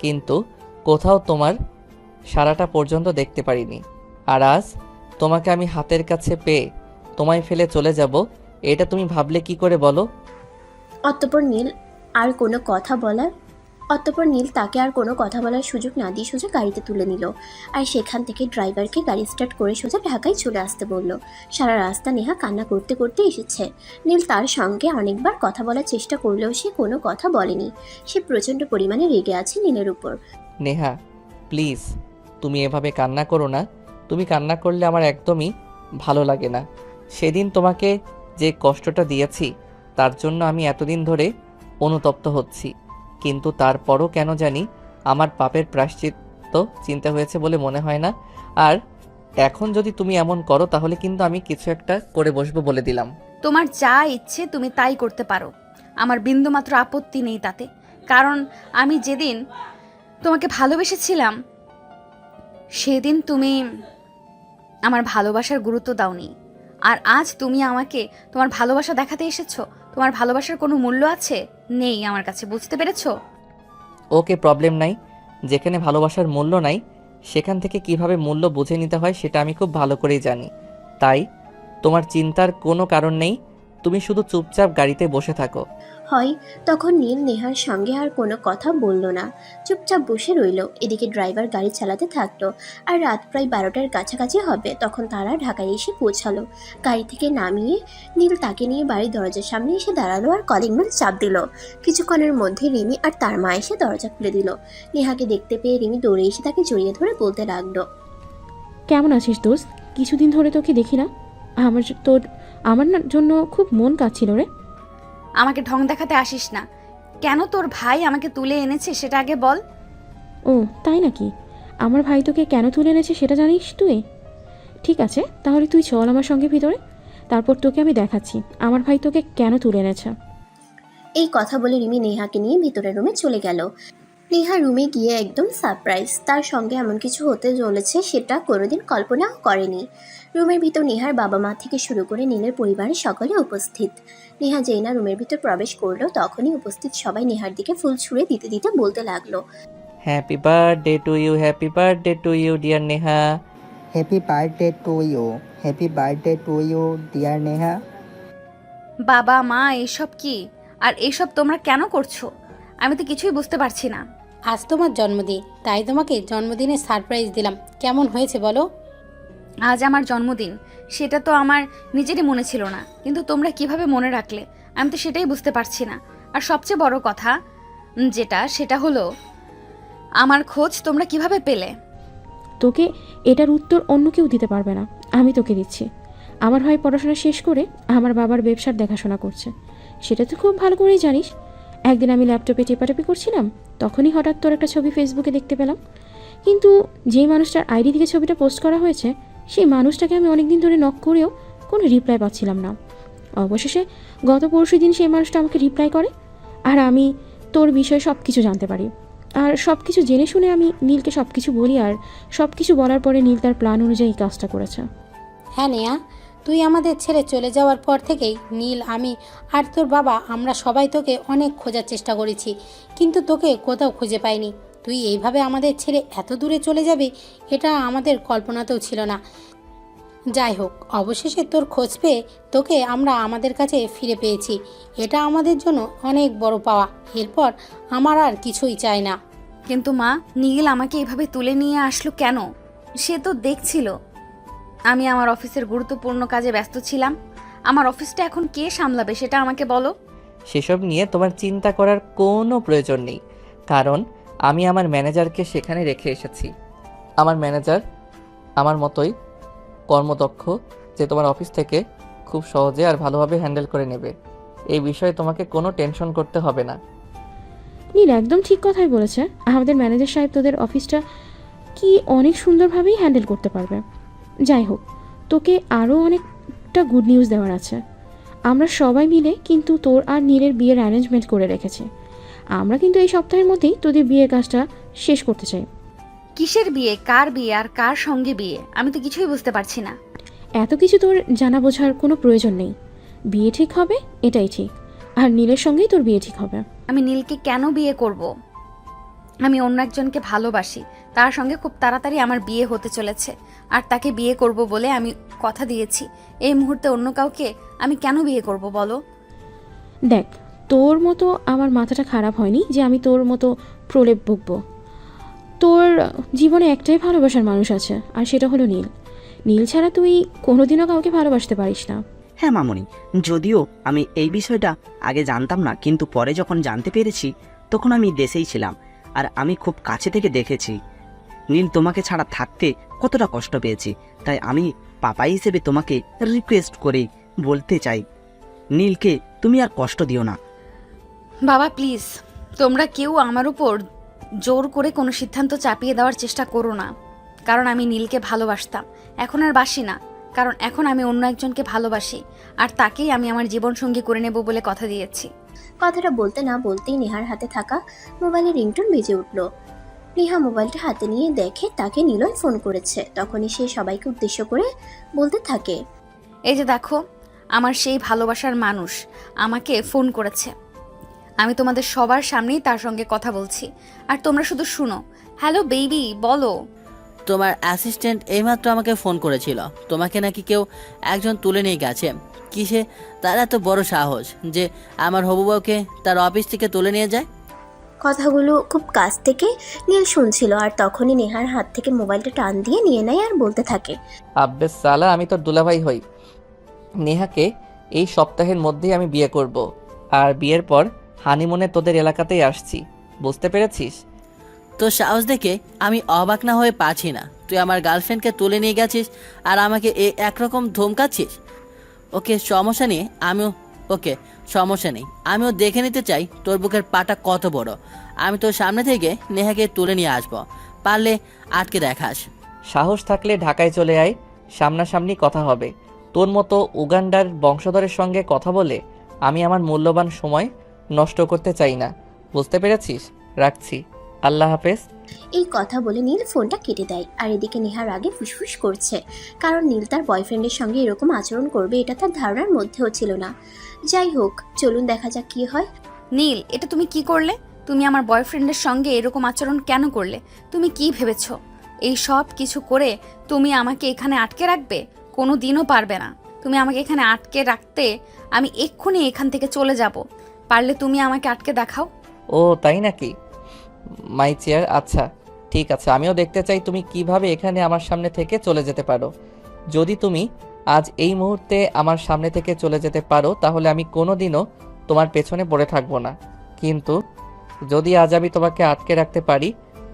কিন্তু কোথাও তোমার সারাটা পর্যন্ত দেখতে পারিনি। আর আজ তোমাকে আমি হাতের কাছে পেয়ে তোমায় ফেলে চলে যাব, এটা তুমি ভাবলে কি করে বলো? অতঃপর নীল তাকে আর কোনো কথা বলার সুযোগ না দিয়ে সোজা গাড়িতে তুলে নিল আর সেখান থেকে ড্রাইভারকে গাড়ি স্টার্ট করে সোজা ঢাকায় চলে আসতে বলল। সারা রাস্তা নেহা কান্না করতে করতে এসেছে। নীল তার সঙ্গে অনেকবার কথা বলার চেষ্টা করলেও সে কোনো কথা বলেনি। সে প্রচণ্ড পরিমাণে রেগে আছে নীলের উপর। নেহা প্লিজ, তুমি এভাবে কান্না করো না। তুমি কান্না করলে আমার একদমই ভালো লাগে না। সেদিন তোমাকে যে কষ্টটা দিয়েছি তার জন্য আমি এতদিন ধরে অনুতপ্ত হচ্ছি, কিন্তু তারপরও কেন জানি আমার পাপের প্রায়শ্চিত্ত চিন্তা হয়েছে বলে মনে হয় না। আর এখন যদি তুমি এমন করো তাহলে কিন্তু আমি কিছু একটা করে বসবো বলে দিলাম। তোমার যা ইচ্ছে তুমি তাই করতে পারো, আমার বিন্দুমাত্র আপত্তি নেই তাতে। কারণ আমি যেদিন তোমাকে ভালোবেসেছিলাম সেদিন তুমি আমার ভালোবাসার গুরুত্ব দাওনি, আর আজ তুমি আমাকে তোমার ভালোবাসা দেখাতে এসেছো। তোমার ভালোবাসার কোনো মূল্য আছে? নেই আমার কাছে, বুঝতে পেরেছো? ওকে, প্রবলেম নাই। যেখানে ভালোবাসার মূল্য নাই সেখান থেকে কিভাবে মূল্য বুঝে নিতে হয় সেটা আমি খুব ভালো করেই জানি। তাই তোমার চিন্তার কোনো কারণ নেই, তুমি শুধু চুপচাপ গাড়িতে বসে থাকো। হয় তখন নীল নেহার সঙ্গে আর কোনো কথা বলল না, চুপচাপ বসে রইল। এদিকে ড্রাইভার গাড়ি চালাতে থাকলো আর রাত প্রায় 12টার কাছাকাছি হবে তখন তারা ঢাকায় এসে পৌঁছালো। গাড়ি থেকে নামিয়ে নীল তাকে নিয়ে বাড়ির দরজার সামনে এসে দাঁড়ালো আর কলিং বেল চাপ দিল। কিছুক্ষণের মধ্যে রিমি আর তার মা এসে দরজা খুলে দিল। নেহাকে দেখতে পেয়ে রিমি দৌড়ে এসে তাকে জড়িয়ে ধরে বলতে লাগলো, কেমন আছিস দোস্ত? কিছুদিন ধরে তোকে দেখি না। আমার জন্য খুব মন কাঁদছিল রে। আমাকে ঢং দেখাতে আসিস না। কেন তোর ভাই আমাকে তুলে এনেছে সেটা আগে বল। ও তাই নাকি? আমার ভাই তোকে কেন তুলে এনেছে সেটা জানিস তুই? ঠিক আছে, তাহলে তুই চল আমার সঙ্গে ভিতরে, তারপর তোকে আমি দেখাচ্ছি আমার ভাই তোকে কেন তুলে এনেছে। এই কথা বলে রিমি নেহাকে নিয়ে ভিতরের রুমে চলে গেল। নেহা রুমে গিয়ে একদম সারপ্রাইজ, তার সঙ্গে এমন কিছু হতে চলেছে সেটা কোনোদিন কল্পনাও করেনি। রুমের ভিতর নেহার বাবা মা থেকে শুরু করে নীলের পরিবারের সকলে উপস্থিত। নেহা যেই না রুমের ভিতর প্রবেশ করলো তখনই উপস্থিত সবাই নেহার দিকে ফুল ছুঁড়ে দিতে দিতে বলতে লাগলো, happy birthday to you, happy birthday to you dear Neha. Happy birthday to you, happy birthday to you dear Neha. বাবা মা এসব কি? আর এসব তোমরা কেন করছো? আমি তো কিছুই বুঝতে পারছি না। আজ তোমার জন্মদিন, তাই তোমাকে জন্মদিনে সারপ্রাইজ দিলাম। কেমন হয়েছে বলো? আজ আমার জন্মদিন, সেটা তো আমার নিজেরই মনে ছিল না, কিন্তু তোমরা কিভাবে মনে রাখলে আমি তো সেটাই বুঝতে পারছি না। আর সবচেয়ে বড় কথা সেটা হলো আমার খোঁজ তোমরা কিভাবে পেলে? তোকে এটার উত্তর অন্য কেউ দিতে পারবে না, আমি তোকে দিচ্ছি। আমার ভাই পড়াশোনা শেষ করে আমার বাবার ব্যবসার দেখাশোনা করছে, সেটা তো খুব ভালো করেই জানিস। একদিন আমি ল্যাপটপে টেপাটেপি করছিলাম, তখনই হঠাৎ তোর একটা ছবি ফেসবুকে দেখতে পেলাম। কিন্তু যেই মানুষটার আইডি থেকে ছবিটা পোস্ট করা হয়েছে, সেই মানুষটাকে আমি অনেক দিন ধরে নক করেও কোনো রিপ্লাই পাচ্ছিলাম না। অবশেষে গত পরশুদিন সেই মানুষটা আমাকে রিপ্লাই করে, আর আমি তোর বিষয়ে সব কিছু জানতে পারি। আর সব কিছু জেনে শুনে আমি নীলকে সব কিছু বলি, আর সব কিছু বলার পরে নীল তার প্ল্যান অনুযায়ী কাজটা করেছে। হ্যাঁ নেহা, তুই আমাদের ছেড়ে চলে যাওয়ার পর থেকেই নীল, আমি আর তোর বাবা আমরা সবাই তোকে অনেক খোঁজার চেষ্টা করেছি, কিন্তু তোকে কোথাও খুঁজে পাইনি। তুই এইভাবে আমাদের ছেড়ে এত দূরে চলে যাবি এটা আমাদের কল্পনাতেও ছিল না। যাই হোক, অবশেষে তোর খোঁজ পেয়ে তোকে আমরা আমাদের কাছে ফিরে পেয়েছি, এটা আমাদের জন্য অনেক বড় পাওয়া। এরপর আমার আর কিছুই চাই না। কিন্তু মা, নীল আমাকে এভাবে তুলে নিয়ে আসলো কেন? সে তো দেখছিল আমি আমার অফিসের গুরুত্বপূর্ণ কাজে ব্যস্ত ছিলাম। আমার অফিসটা এখন কে সামলাবে সেটা আমাকে বলো। সেসব নিয়ে তোমার চিন্তা করার কোনো প্রয়োজন নেই, কারণ আমি আমার ম্যানেজারকে সেখানে রেখে এসেছি। আমার ম্যানেজার আমার মতোই কর্মদক্ষ, যে তোমার অফিস থেকে খুব সহজে আর ভালোভাবে হ্যান্ডেল করে নেবে। এই বিষয়ে তোমাকে কোনো টেনশন করতে হবে না। নীল একদম ঠিক কথাই বলেছে। আমাদের ম্যানেজার সাহেব তোদের অফিসটা কি অনেক সুন্দরভাবেই হ্যান্ডেল করতে পারবে। যাই হোক, তোকে আরও অনেকটা গুড নিউজ দেওয়ার আছে। আমরা সবাই মিলে কিন্তু তোর আর নীলের বিয়ের অ্যারেঞ্জমেন্ট করে রেখেছি। আমরা কিন্তু এই সপ্তাহের মধ্যেই তোদের বিয়ের কাজটা শেষ করতে চাই। কিসের বিয়ে, কার বিয়ে, আর কার সঙ্গে বিয়ে? আমি তো কিছুই বুঝতে পারছি না। এত কিছু তোর জানা বোঝার কোনো প্রয়োজন নেই। বিয়ে ঠিক হবে এটাই ঠিক, আর নীলের সঙ্গেই তোর বিয়ে ঠিক হবে। আমি নীলকে কেন বিয়ে করব? আমি অন্য একজনকে ভালোবাসি, তার সঙ্গে খুব তাড়াতাড়ি আমার বিয়ে হতে চলেছে, আর তাকে বিয়ে করব বলে আমি কথা দিয়েছি। এই মুহূর্তে অন্য কাউকে আমি কেন বিয়ে করব বলো? দেখ, তোর মতো আমার মাথাটা খারাপ হয়নি যে আমি তোর মতো প্রলেপ বকবো। তোর জীবনে একটাই ভালোবাসার মানুষ আছে, আর সেটা হলো নীল। নীল ছাড়া তুই কোনোদিনও কাউকে ভালোবাসতে পারিস না। হ্যাঁ মামুনি, যদিও আমি এই বিষয়টা আগে জানতাম না, কিন্তু পরে যখন জানতে পেরেছি তখন আমি দেশেই ছিলাম, আর আমি খুব কাছে থেকে দেখেছি নীল তোমাকে ছাড়া থাকতে কতটা কষ্ট পেয়েছি। তাই আমি পাপা হিসেবে তোমাকে রিকোয়েস্ট করে বলতে চাই, নীলকে তুমি আর কষ্ট দিও না। বাবা প্লিজ, তোমরা কেউ আমার উপর জোর করে কোনো সিদ্ধান্ত চাপিয়ে দেওয়ার চেষ্টা করো না, কারণ আমি নীলকে ভালোবাসতাম, এখন আর বাসি না। কারণ এখন আমি অন্য একজনকে ভালোবাসি, আর তাকেই আমি আমার জীবনসঙ্গী করে নেব বলে কথা দিয়েছি। কথাটা বলতে না বলতেই নেহার হাতে থাকা মোবাইলের রিংটোন বেজে উঠল। নেহা মোবাইলটা হাতে নিয়ে দেখে তাকে নিলয় ফোন করেছে। তখনই সে সবাইকে উদ্দেশ্য করে বলতে থাকে, এই যে দেখো, আমার সেই ভালোবাসার মানুষ আমাকে ফোন করেছে। আমি তোমাদের সবার সামনেই তার সঙ্গে কথা বলছি, আর তোমরা শুধু শুনো। হ্যালো বেবি, বলো। তোমার অ্যাসিস্ট্যান্ট এইমাত্র আমাকে ফোন করেছিল, তোমাকে নাকি কেউ একজন তুলে নিয়ে গেছে। কিসে তার এত বড় সাহস যে আমার হবু বউকে তার অফিস থেকে তুলে নিয়ে যায়? কথাগুলো খুব কাছ থেকে নীল শুনছিল, আর তখনই নেহার হাত থেকে মোবাইলটা টান দিয়ে নিয়ে নেয় আর বলতে থাকে, আব্বেস সালা, আমি তোর দুলাভাই হই। নেহাকে এই সপ্তাহের মধ্যেই আমি বিয়ে করব, আর বিয়ের পর হানিমুনে তোদের এলাকাতেই আসছি, বুঝতে পেরেছিস? তোর সাহস দেখে আমি অবাক না হয়ে পারছি না। তুই আমার গার্লফ্রেন্ডকে তুলে নিয়ে গেছিস আর আমাকে একরকম ধমকাচ্ছিস। ওকে সমস্যা নেই, আমিও দেখে নিতে চাই তোর বুকের পাটা কত বড়। আমি তোর সামনে থেকে নেহাকে তুলে নিয়ে আসবো, পারলে আটকে দেখাস। সাহস থাকলে ঢাকায় চলে আয়, সামনাসামনি কথা হবে। তোর মতো উগান্ডার বংশধরের সঙ্গে কথা বলে আমি আমার মূল্যবান সময় নষ্ট করতে চাই না, বুঝতে পেরেছিস? রাখছি, আল্লাহ হাফেজ। এই কথা বলে নীল ফোনটা কেটে দেয়। আর এদিকে নেহার আগে ফুসফুস করছে, কারণ নীল তার বয়ফ্রেন্ডের সঙ্গে এরকম আচরণ করবে এটা তার ধারণার মধ্যেও ছিল না। যাই হোক, চলুন দেখা যাক কি হয়। নীল, এটা তুমি কি করলে? তুমি আমার বয়ফ্রেন্ডের সঙ্গে এরকম আচরণ কেন করলে? তুমি কি ভেবেছো এই সব কিছু করে তুমি আমাকে এখানে আটকে রাখবে? কোনো দিনও পারবে না। তুমি আমাকে এখানে আটকে রাখতে, আমি এক্ষুনি এখান থেকে চলে যাব। পারলে তুমি আমাকে আটকে দেখাও। ও তাই নাকি? মাই চেয়ার, আচ্ছা ঠিক আছে, আমিও দেখতে চাই তুমি কিভাবে এখানে আমার সামনে থেকে চলে যেতে পারো। যদি তুমি আজ এই মুহূর্তে আমার সামনে থেকে চলে যেতে পারো তাহলে আমি কোনোদিনও তোমার পেছনে পড়ে থাকবো না, কিন্তু যদি আজ আমি তোমাকে আটকে রাখতে পারি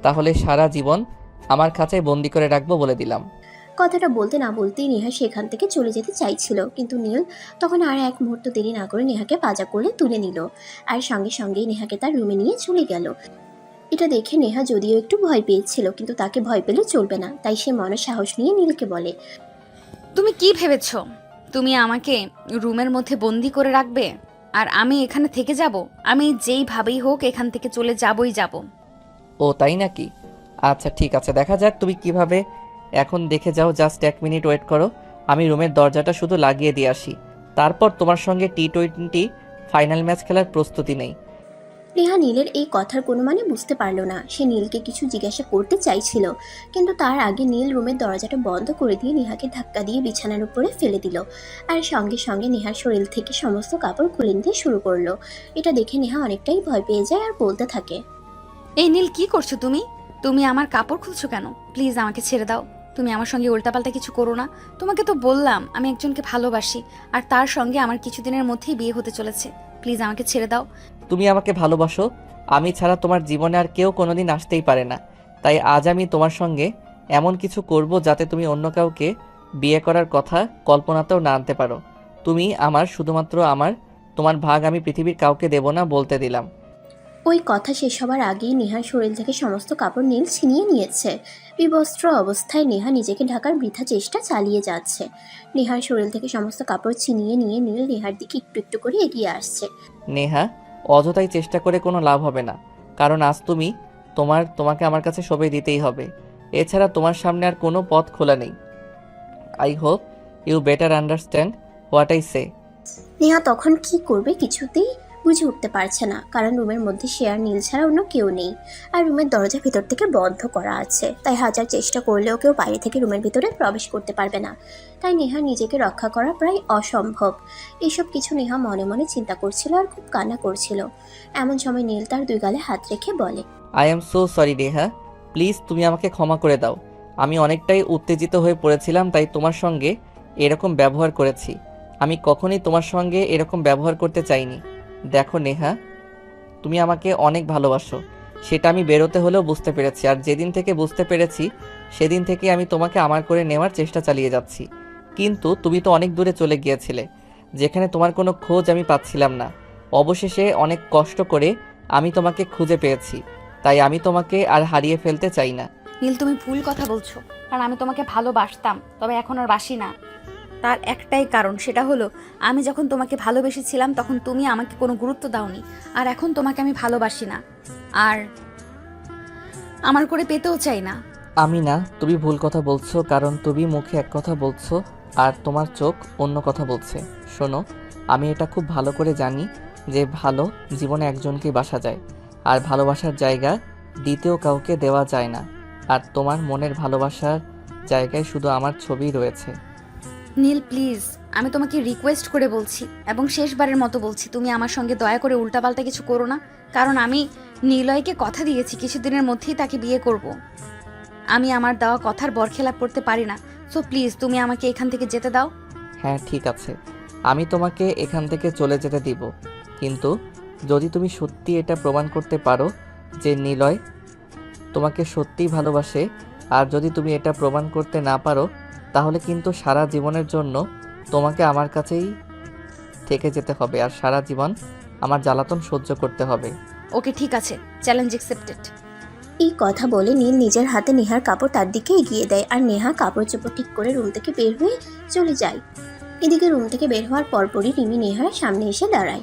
তাহলে সারা জীবন আমার কাছে বন্দি করে রাখবো বলে দিলাম। কথাটা বলতে না বলতেই নেহা সেখান থেকে চলে যেতে চাইছিল, কিন্তু নীল তখন আর এক মুহূর্ত দেরি না করে নেহাকে পাজা করে তুলে নিল আর সঙ্গে সঙ্গেই নেহাকে তার রুমে নিয়ে চলে গেল। এটা দেখে নেহা যদিও একটু ভয় পেয়েছিল, কিন্তু তাকে ভয় পেলে চলবে না, তাই সে মনে সাহস নিয়ে নীলকে বলে, তুমি কি ভেবেছো তুমি আমাকে রুমের মধ্যে বন্দি করে রাখবে আর আমি এখানে থেকে যাব? আমি যেইভাবেই হোক এখান থেকে চলে যাবই যাব। ও তাই নাকি? আচ্ছা ঠিক আছে, দেখা যাক তুমি কিভাবে। এখন দেখে যাও, জাস্ট 1 মিনিট ওয়েট করো। আমি রুমের দরজাটা শুধু লাগিয়ে দিয়ে আসি, তারপর তোমার সঙ্গে T20 ফাইনাল ম্যাচ খেলার প্রস্তুতি নেই। নেহা নীলের এই কথার কোনো মানে বুঝতে পারল না। সে নীলকে কিছু জিজ্ঞাসা করতে চাইছিল, কিন্তু তার আগে নীল রুমের দরজাটা বন্ধ করে দিয়ে নেহাকে ধাক্কা দিয়ে বিছানার উপরে ফেলে দিল আর সঙ্গে সঙ্গে নেহার শরীর থেকে সমস্ত কাপড় খুলে নিতে শুরু করলো। এটা দেখে নেহা অনেকটাই ভয় পেয়ে যায় আর বলতে থাকে, এই নীল, কি করছো তুমি? তুমি আমার কাপড় খুলছো কেন? প্লিজ আমাকে ছেড়ে দাও। তুমি আমার সঙ্গে উল্টাপাল্টা কিছু করো না। তোমাকে তো বললাম আমি একজনকে ভালোবাসি আর তার সঙ্গে আমার কিছুদিনের মধ্যেই বিয়ে হতে চলেছে। প্লিজ আমাকে ছেড়ে দাও। তুমি আমাকে ভালোবাসো, আমি ছাড়া তোমার জীবনে আর কেউ কোনোদিন আসতেই পারে না। তাই আজ আমি তোমার সঙ্গে এমন কিছু করব যাতে তুমি অন্য কাউকে বিয়ে করার কথা কল্পনাতেও না আনতে পারো। তুমি আমার, শুধুমাত্র আমার। তোমার ভাগ আমি পৃথিবীর কাউকে দেব না, বলতে দিলাম। ওই কথা শেষ হবার আগেই নেহার শরীর থেকে সমস্ত কাপড় নীল ছিনিয়ে নিয়েছে। বিবস্ত্র অবস্থায় নেহা নিজেকে ঢাকার বৃথা চেষ্টা চালিয়ে যাচ্ছে। নেহার শরীর থেকে সমস্ত কাপড় ছিনিয়ে নিয়ে নীল নেহার দিকে একটু একটু করে এগিয়ে আসছে। নেহা, অযথাই চেষ্টা করে কোনো লাভ হবে না, কারণ আজ তোমাকে আমার কাছে সবই দিতেই হবে। এছাড়া তোমার সামনে আর কোনো পথ খোলা নেই। I hope you better understand what I say. Neha তখন কি করবে কিছুতেই বুঝে উঠতে পারছে না, কারণ রুমের মধ্যে সে আর নীল ছাড়া অন্য কেউ নেই আর রুমের দরজা ভিতর থেকে বন্ধ করা আছে। তাই হাজার চেষ্টা করলেও কেউ বাইরে থেকে রুমের ভিতরে প্রবেশ করতে পারবে না। তাই নেহা নিজেকে রক্ষা করা প্রায় অসম্ভব। এইসব কিছু নেহা মনে মনে চিন্তা করছিল আর খুব কান্না করছিল। এমন সময় নীল তার 2 গালে হাত রেখে বলে, I am so sorry Neha, please তুমি আমাকে ক্ষমা করে দাও। আমি অনেকটাই উত্তেজিত হয়ে পড়েছিলাম, তাই তোমার সঙ্গে এরকম ব্যবহার করেছি। আমি কখনোই তোমার সঙ্গে এরকম ব্যবহার করতে চাইনি। দেখো নেহা, তুমি আমাকে অনেক ভালোবাসো, সেটা আমি বেরোতে হলেও বুঝতে পেরেছি। আর যেদিন থেকে বুঝতে পেরেছি সেদিন থেকে আমি তোমাকে আমার করে নেওয়ার চেষ্টা চালিয়ে যাচ্ছি। কিন্তু তুমি তো অনেক দূরে চলে গিয়েছিলে, যেখানে তোমার কোনো খোঁজ আমি পাচ্ছিলাম না। অবশেষে অনেক কষ্ট করে আমি তোমাকে খুঁজে পেয়েছি, তাই আমি তোমাকে আর হারিয়ে ফেলতে চাই না। নীল, তুমি ভুল কথা বলছো। কারণ আমি তোমাকে ভালোবাসতাম, তবে এখন আর বাসি না। তার একটাই কারণ, সেটা হলো আমি যখন তোমাকে ভালোবেসেছিলাম তখন তুমি আমাকে কোনো গুরুত্ব দাওনি, আর এখন তোমাকে আমি ভালোবাসি না আর আমার করে পেতেও চাই না। আমি না, তুমি ভুল কথা বলছো, কারণ তুমি মুখে এক কথা বলছো আর তোমার চোখ অন্য কথা বলছে। শোনো, আমি এটা খুব ভালো করে জানি যে ভালো জীবনে একজনকেই বাসা যায়, আর ভালোবাসার জায়গা দ্বিতীয় কাউকে দেওয়া যায় না। আর তোমার মনের ভালোবাসার জায়গায় শুধু আমার ছবি রয়েছে। নীল প্লিজ, আমি তোমাকে রিকোয়েস্ট করে বলছি এবং শেষবারের মতো বলছি, তুমি আমার সঙ্গে দয়া করে উল্টাপাল্টা কিছু করো না। কারণ আমি নিলয়কে কথা দিয়েছি কিছুদিনের মধ্যেই তাকে বিয়ে করব। আমি আমার দেওয়া কথার বরখেলাপ করতে পারি না। সো প্লিজ তুমি আমাকে এখান থেকে যেতে দাও। হ্যাঁ ঠিক আছে, আমি তোমাকে এখান থেকে চলে যেতে দিব, কিন্তু যদি তুমি সত্যি এটা প্রমাণ করতে পারো যে নিলয় তোমাকে সত্যিই ভালোবাসে, আর যদি তুমি এটা প্রমাণ করতে না পারো, তাহলে কিন্তু সারা জীবনের জন্য তোমাকে আমার কাছেই থেকে যেতে হবে আর সারা জীবন আমার জ্বালাতন সহ্য করতে হবে। ওকে ঠিক আছে, চ্যালেঞ্জ অ্যাকসেপ্টেড। এই কথা বলে নীল নিজের হাতে নেহার কাপড় তার দিকে এগিয়ে দেয় আর নেহা কাপড় চোপড় ঠিক করে রুম থেকে বের হয়ে চলে যায়। এদিকে রুম থেকে বের হওয়ার পরপরই রিমি নেহার সামনে এসে দাঁড়ায়।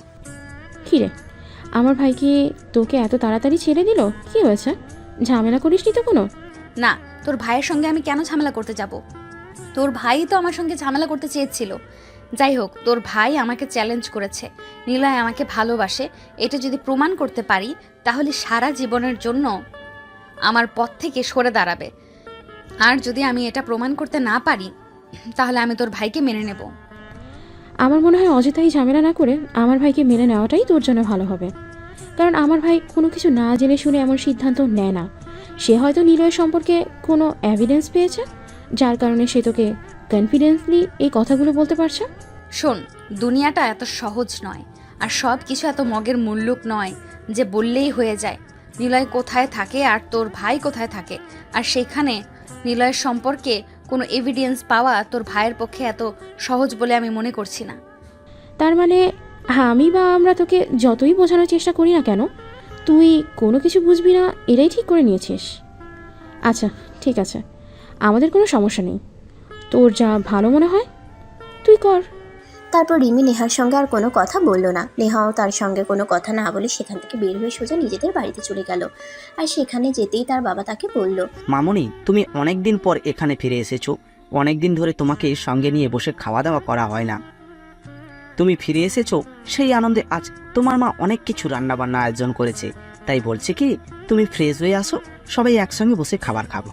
কী রে, আমার ভাই কি তোকে এত তাড়াতাড়ি ছেড়ে দিল? কি হয়েছে? ঝামেলা করিসনি তো কোনো? না, তোর ভাইয়ের সঙ্গে আমি কেন ঝামেলা করতে যাব? তোর ভাই তো আমার সঙ্গে ঝামেলা করতে চেয়েছিল। যাই হোক, তোর ভাই আমাকে চ্যালেঞ্জ করেছে। নিলয় আমাকে ভালোবাসে, এটা যদি প্রমাণ করতে পারি তাহলে সারা জীবনের জন্য আমার পথ থেকে সরে দাঁড়াবে। আর যদি আমি এটা প্রমাণ করতে না পারি তাহলে আমি তোর ভাইকে মেনে নেব। আমার মনে হয় অযথাই ঝামেলা না করে আমার ভাইকে মেনে নেওয়াটাই তোর জন্য ভালো হবে। কারণ আমার ভাই কোনো কিছু না জেনে শুনে এমন সিদ্ধান্ত নেয় না। সে হয়তো নিলয় সম্পর্কে কোনো এভিডেন্স পেয়েছে, যার কারণে সে তোকে কনফিডেন্সলি এই কথাগুলো বলতে পারছে। শোন, দুনিয়াটা এত সহজ নয়, আর সব কিছু এত মগের মুল্লুক নয় যে বললেই হয়ে যায়। নিলয় কোথায় থাকে আর তোর ভাই কোথায় থাকে, আর সেখানে নিলয়ের সম্পর্কে কোনো এভিডেন্স পাওয়া তোর ভাইয়ের পক্ষে এত সহজ বলে আমি মনে করছি না। তার মানে আমি বা আমরা তোকে যতই বোঝানোর চেষ্টা করি না কেন, তুই কোনো কিছু বুঝবি না এটাই ঠিক করে নিয়েছিস। আচ্ছা ঠিক আছে, আমাদের কোনো সমস্যা নেই, তোর যা ভালো মনে হয় তুই কর। তারপর রিমি নেহার সঙ্গে আর কোনো কথা বলল না। নেহাও তার সঙ্গে কোনো কথা না বলে সেখান থেকে বের হয়ে সোজা নিজেদের বাড়িতে চলে গেল। আর সেখানে যেতেই তার বাবা তাকে বলল, মামনি, তুমি অনেক দিন পর এখানে ফিরে এসেছো। অনেক দিন ধরে তোমাকে সঙ্গে নিয়ে বসে খাওয়া দাওয়া করা হয় না। তুমি ফিরে এসেছো, সেই আনন্দে আজ তোমার মা অনেক কিছু রান্নাবান্না আয়োজন করেছে। তাই বলছে কি, তুমি ফ্রেশ হয়ে আসো, সবাই একসঙ্গে বসে খাবার খাবো।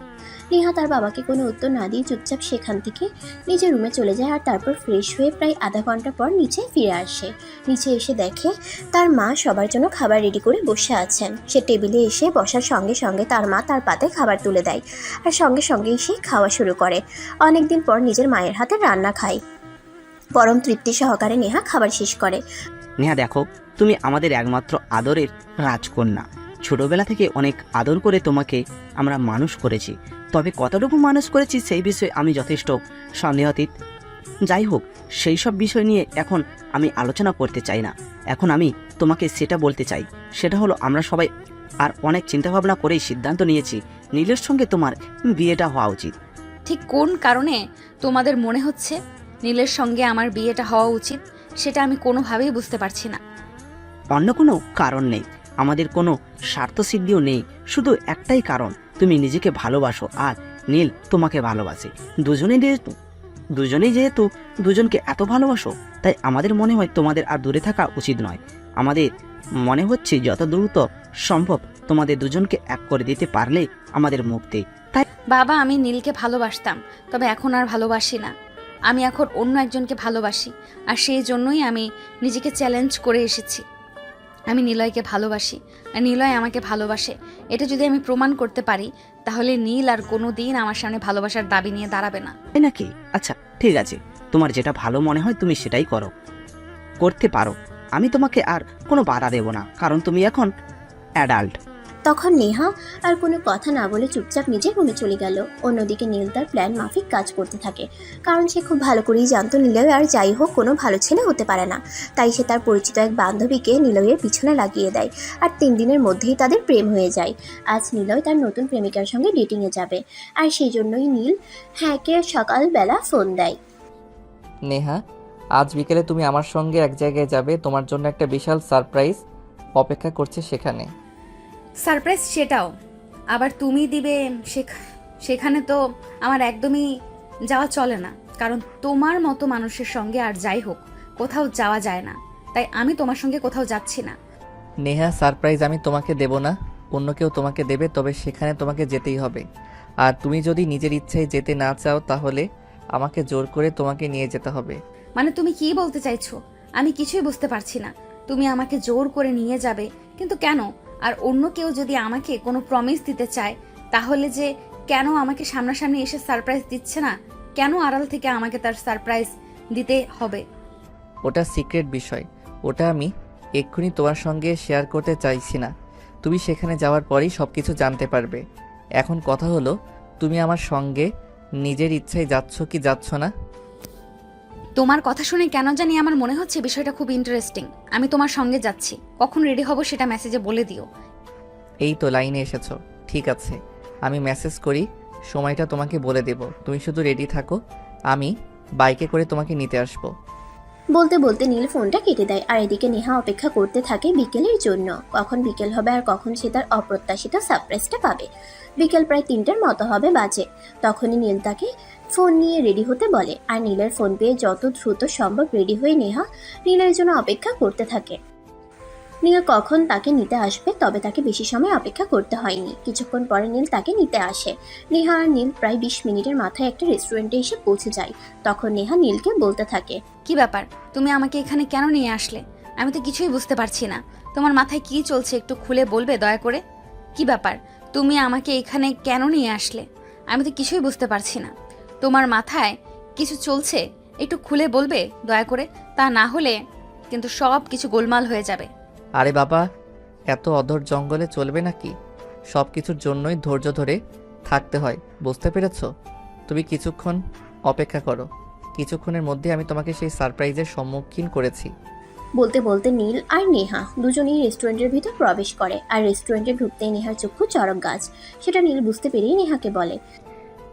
নেহা তার বাবাকে কোনো উত্তর না দিয়ে চুপচাপ সেখান থেকে নিজের রুমে চলে যায়। আর তারপর ফ্রেশ হয়ে প্রায় আধা ঘন্টা পর নিচে ফিরে আসে। নিচে এসে দেখে তার মা সবার জন্য খাবার রেডি করে বসে আছেন। সে টেবিলে এসে বসার সঙ্গে সঙ্গে তার মা তার পাতে খাবার তুলে দেয় আর সঙ্গে সঙ্গেই সে খাওয়া শুরু করে। অনেকদিন পর নিজের মায়ের হাতে রান্না খায়। পরম তৃপ্তি সহকারে নেহা খাবার শেষ করে। নেহা দেখো, তুমি আমাদের একমাত্র আদরের রাজকন্যা। ছোটবেলা থেকে অনেক আদর করে তোমাকে আমরা মানুষ করেছি, তবে কতটুকু মানুষ করেছি সেই বিষয়ে আমি যথেষ্ট সন্দেহাতীত। যাই হোক, সেই সব বিষয় নিয়ে এখন আমি আলোচনা করতে চাই না। এখন আমি তোমাকে সেটা বলতে চাই, সেটা হলো আমরা সবাই আর অনেক চিন্তাভাবনা করেই সিদ্ধান্ত নিয়েছি নীলের সঙ্গে তোমার বিয়েটা হওয়া উচিত। ঠিক কোন কারণে তোমাদের মনে হচ্ছে নীলের সঙ্গে আমার বিয়েটা হওয়া উচিত, সেটা আমি কোনোভাবেই বুঝতে পারছি না। অন্য কোনো কারণ নেই, আমাদের কোনো স্বার্থসিদ্ধিও নেই। শুধু একটাই কারণ, তুমি নিজেকে ভালোবাসো আর নীল তোমাকে ভালোবাসে। দুজনেই যেহেতু দুজনকে এত ভালোবাসো, তাই আমাদের মনে হয় তোমাদের আর দূরে থাকা উচিত নয়। আমাদের মনে হচ্ছে যত দ্রুত সম্ভব তোমাদের দুজনকে এক করে দিতে পারলে আমাদের মুক্তি। তাই বাবা, আমি নীলকে ভালোবাসতাম, তবে এখন আর ভালোবাসি না। আমি এখন অন্য একজনকে ভালোবাসি, আর সেই জন্যই আমি নিজেকে চ্যালেঞ্জ করে এসেছি। আমি নিলয়কে ভালোবাসি আর নিলয় আমাকে ভালোবাসে। এটা যদি আমি প্রমাণ করতে পারি, তাহলে নীল আর কোনো দিন আমার সামনে ভালোবাসার দাবি নিয়ে দাঁড়াবে না। তাই নাকি? আচ্ছা ঠিক আছে, তোমার যেটা ভালো মনে হয় তুমি সেটাই করতে পারো। আমি তোমাকে আর কোনো বাধা দেব না, কারণ তুমি এখন অ্যাডাল্ট। তখন নেহা আর কোনো কথা না বলে চুপচাপ নিজের রুমে চলে গেল। অন্যদিকে নীল তার প্ল্যান মাফিক কাজ করতে থাকে, কারণ সে খুব ভালো করেই জানতো নিলয় আর যাই হোক কোনো ভালো ছেলে হতে পারে না। তাই সে তার পরিচিত এক বান্ধবীকে নিলয়ের পিছনে লাগিয়ে দেয় আর 3 দিনের মধ্যেই তাদের প্রেম হয়ে যায়। আজ নিলয় তার নতুন প্রেমিকার সঙ্গে ডেটিংয়ে যাবে, আর সেই জন্যই নীল হ্যাঁকে সকালবেলা ফোন দেয়। নেহা, আজ বিকেলে তুমি আমার সঙ্গে এক জায়গায় যাবে, তোমার জন্য একটা বিশাল সারপ্রাইজ অপেক্ষা করছে সেখানে। সারপ্রাইজ সেটাও আবার তুমি দিবে? সেখানে তো আমার একদমই যাওয়া চলে না, কারণ তোমার মতো মানুষের সঙ্গে আর যাই হোক কোথাও যাওয়া যায় না। তাই আমি তোমার সঙ্গে কোথাও যাচ্ছি না। নেহা, সারপ্রাইজ আমি তোমাকে দেব না, অন্য কেউ তোমাকে দেবে, তবে সেখানে তোমাকে যেতেই হবে। আর তুমি যদি নিজের ইচ্ছায় যেতে না চাও, তাহলে আমাকে জোর করে তোমাকে নিয়ে যেতে হবে। মানে তুমি কি বলতে চাইছো? আমি কিছুই বুঝতে পারছি না। তুমি আমাকে জোর করে নিয়ে যাবে, কিন্তু কেন? আর অন্য কেউ যদি আমাকে কোনো প্রমিস দিতে চায়, তাহলে যে কেন আমাকে সামনাসামনি এসে সারপ্রাইজ দিচ্ছে না? কেন আড়াল থেকে আমাকে তার সারপ্রাইজ দিতে হবে? ওটা সিক্রেট বিষয়, ওটা আমি এক্ষুনি তোমার সঙ্গে শেয়ার করতে চাইছি না। তুমি সেখানে যাওয়ার পরেই সব কিছু জানতে পারবে। এখন কথা হলো, তুমি আমার সঙ্গে নিজের ইচ্ছায় যাচ্ছ কি যাচ্ছ না? তোমার কথা শুনে কেন জানি আমার মনে হচ্ছে বিষয়টা খুব ইন্টারেস্টিং। আমি তোমার সঙ্গে যাচ্ছি, কখন রেডি হব সেটা মেসেজে বলে দিও। এই তো লাইনে এসেছো, ঠিক আছে, আমি মেসেজ করি, সময়টা তোমাকে বলে দেব। তুমি শুধু রেডি থাকো, আমি বাইকে করে তোমাকে নিতে আসবো। বলতে বলতে নীল ফোনটা কেটে দেয়। আর এদিকে নেহা অপেক্ষা করতে থাকে বিকেলের জন্য, কখন বিকেল হবে আর কখন সে তার অপ্রত্যাশিত সারপ্রাইজটা পাবে। বিকেল প্রায় 3টের মতো হবে বাজে। তখনই নীল তাকে ফোন নিয়ে রেডি হতে বলে, আর নীলের ফোন পেয়ে যত দ্রুত সম্ভব রেডি হয়ে নেহা নীলের জন্য অপেক্ষা করতে থাকে। নীল কখন তাকে নিতে আসবে, তবে তাকে বেশি সময় অপেক্ষা করতে হয়নি। কিছুক্ষণ পরে নীল তাকে নিতে আসে। নেহা আর নীল প্রায় 20 মিনিটের মাথায় একটা রেস্টুরেন্টে এসে পৌঁছে যায়। তখন নেহা নীলকে বলতে থাকে, কি ব্যাপার, তুমি আমাকে এখানে কেন নিয়ে আসলে? আমি তো কিছুই বুঝতে পারছি না। তোমার মাথায় কি চলছে একটু খুলে বলবে দয়া করে? কি ব্যাপার, তুমি আমাকে এখানে কেন নিয়ে আসলে? আমি তো কিছুই বুঝতে পারছি না। তোমার মাথায় কিছু চলছে, একটু খুলে বলবে দয়া করে? তা না হলে কিন্তু সব কিছু গোলমাল হয়ে যাবে। আরে বাবা, এত অধর জঙ্গলে চলবে নাকি? সব কিছুর জন্যই ধৈর্য ধরে থাকতে হয়, বুঝতে পেরেছো? তুমি কিছুক্ষণ অপেক্ষা করো, কিছুক্ষণের মধ্যে আমি তোমাকে সেই সারপ্রাইজের সম্মুখীন করেছি। বলতে বলতে নীল আর নেহা দুজনেই রেস্টুরেন্টের ভিতর প্রবেশ করে। আর রেস্টুরেন্টে ঢুকতেই নেহার চক্ষু চড়ক গাছ। সেটা নীল বুঝতে পেরেই নেহাকে বলে,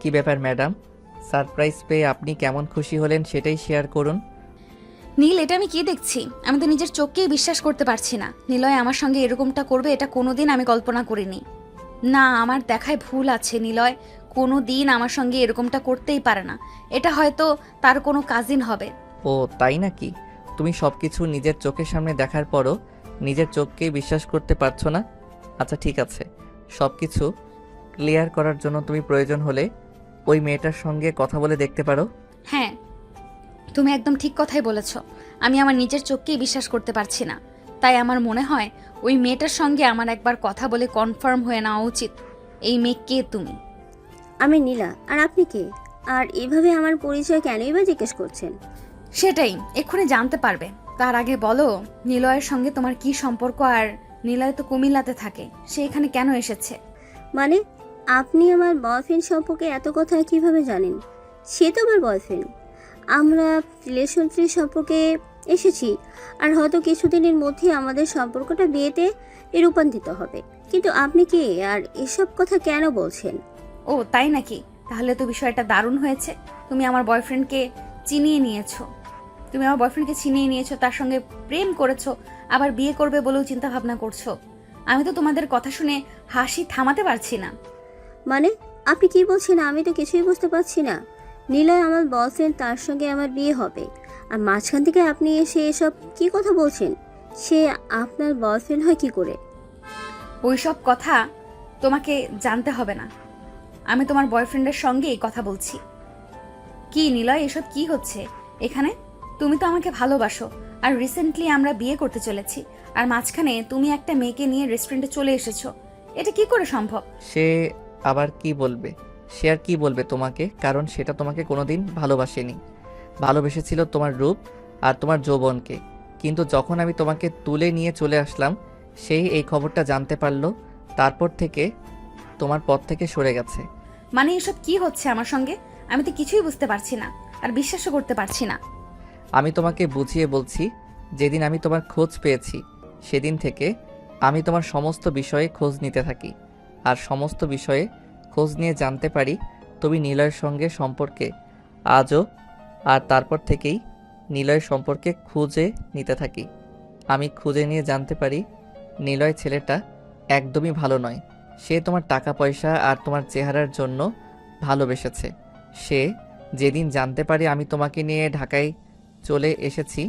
কি ব্যাপার ম্যাডাম, সারপ্রাইজ পেয়ে আপনি কেমন খুশি হলেন সেটাই শেয়ার করুন। নীল, এটা আমি কি দেখছি? আমি তো নিজের চোখকেই বিশ্বাস করতে পারছি না। নিলয় আমার সঙ্গে এরকমটা করবে এটা কোনোদিন আমি কল্পনা করিনি। না, আমার দেখায় ভুল আছে। নিলয় কোনো দিন আমার সঙ্গে এরকমটা করতেই পারে না। এটা হয়তো তার কোনো কাজিন হবে। ও তাই নাকি? তুমি সব কিছু নিজের চোখের সামনে দেখার পরও নিজের চোখকেই বিশ্বাস করতে পারছো না? আচ্ছা ঠিক আছে, সব কিছু ক্লিয়ার করার জন্য তুমি প্রয়োজন হলে ওই মেয়েটার সঙ্গে কথা বলে দেখতে পারো। হ্যাঁ, তুমি একদম ঠিক কথাই বলেছ। আমি আমার নিজের চোখকেই বিশ্বাস করতে পারছি না। তাই আমার মনে হয় ওই মেয়েটার সঙ্গে আমার একবার কথা বলে কনফার্ম হয়ে নেওয়া উচিত। এই মেয়ে কে তুমি? আমি নীলা। আর আপনি কে? আর এভাবে আমার পরিচয় কেনই বা জিজ্ঞেস করছেন? সেটাই এক্ষুনি জানতে পারবে। তার আগে বলো, নিলয়ের সঙ্গে তোমার কি সম্পর্ক? আর নিলয় তো কুমিল্লাতে থাকে, সে এখানে কেন এসেছে? মানে আপনি আমার বয়ফ্রেন্ড সম্পর্কে এত কথা কিভাবে জানেন? সে তো আমার বয়ফ্রেন্ড। আমরা রিলেশনশিপ সম্পর্কে এসেছি, আর হয়তো কিছুদিনের মধ্যে আমাদের সম্পর্কটা বিয়েতে রূপান্তরিত হবে। কিন্তু আপনি কে আর এসব কথা কেন বলছেন? ও তাই নাকি? তাহলে তো বিষয়টা দারুণ হয়েছে। তুমি আমার বয়ফ্রেন্ডকে চিনিয়ে নিয়েছো। তার সঙ্গে প্রেম করেছো, আবার বিয়ে করবে বলেও চিন্তা ভাবনা করছো। আমি তো তোমাদের কথা শুনে হাসি থামাতে পারছি না। মানে আপনি কি বলছেন? আমি তো কিছুই বুঝতে পারছি না। নীলয় আমার বয়ফ্রেন্ড, তার সঙ্গে আমার বিয়ে হবে, আর মাঝখান থেকে আপনি এসে এসব কি কথা বলছেন? সে আপনার বয়ফ্রেন্ড হয় কি করে? ওইসব কথা তোমাকে জানতে হবে না। আমি তোমার বয়ফ্রেন্ডের সঙ্গেই কথা বলছি। কি নিলয়, এসব কি হচ্ছে এখানে? তুমি তো আমাকে ভালোবাসো, আর রিসেন্টলি আমরা বিয়ে করতে চলেছি, আর মাঝখানে তুমি একটা মেয়েকে নিয়ে রেস্টুরেন্টে চলে এসেছো। এটা কি করে সম্ভব? সে আবার কি বলবে? সে আর কি বলবে তোমাকে? কারণ সেটা তোমাকে কোনোদিন ভালোবাসেনি। ভালোবেসেছিল তোমার রূপ আর তোমার যৌবনকে। কিন্তু যখন আমি তোমাকে তুলে নিয়ে চলে আসলাম, সেই এই খবরটা জানতে পারলো। তারপর থেকে তোমার পথ থেকে সরে গেছে। মানে এসব কি হচ্ছে আমার সঙ্গে? আমি তো কিছুই বুঝতে পারছি না, আর বিশ্বাসও করতে পারছি না। আমি তোমাকে বুঝিয়ে বলছি, যেদিন আমি তোমার খোঁজ পেয়েছি সেদিন থেকে আমি তোমার সমস্ত বিষয়ে খোঁজ নিতে থাকি, আর সমস্ত বিষয়ে খোঁজ নিয়ে জানতে পারি তুমি নিলয়ের সঙ্গে সম্পর্কে আজও। আর তারপর থেকেই নিলয়ের সম্পর্কে খুঁজে নিতে থাকি। আমি খুঁজে নিয়ে জানতে পারি নিলয় ছেলেটা একদমই ভালো নয়। সে তোমার টাকা পয়সা আর তোমার চেহারার জন্য ভালোবেসেছে। সে যেদিন জানতে পারে আমি তোমাকে নিয়ে ঢাকায় চলে এসেছি,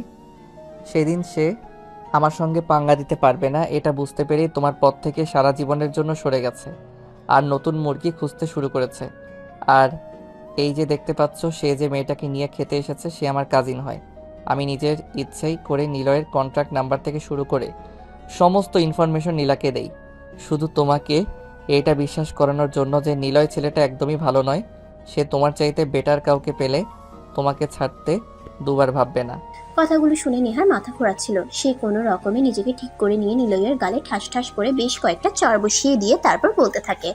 সেদিন সে আমার সঙ্গে পাঙ্গা দিতে পারবে না, এটা বুঝতে পেরেই তোমার পথ থেকে সারা জীবনের জন্য সরে গেছে, আর নতুন মুরগি খুঁজতে শুরু করেছে। আর এই যে দেখতে পাচ্ছ, সে যে মেয়েটাকে নিয়ে খেতে এসেছে, সে আমার কাজিন হয়। আমি নিজের ইচ্ছাই করে নিলয়ের কন্ট্রাক্ট নাম্বার থেকে শুরু করে সমস্ত ইনফরমেশন নীলাকে দেই, শুধু তোমাকে এটা বিশ্বাস করানোর জন্য যে নিলয় ছেলেটা একদমই ভালো নয়। সে তোমার চাইতে বেটার কাউকে পেলে তোমাকে ছাড়তে দুবার ভাববে না। কথাগুলো শুনে নেহার মাথা ঘোরাচ্ছিল। সে কোনো রকমে নিজেকে ঠিক করে নিয়ে নিলয়ের গালে ঠাস ঠাস করে বেশ কয়েকটা চড় বসিয়ে দিয়ে তারপর বলতে থাকে,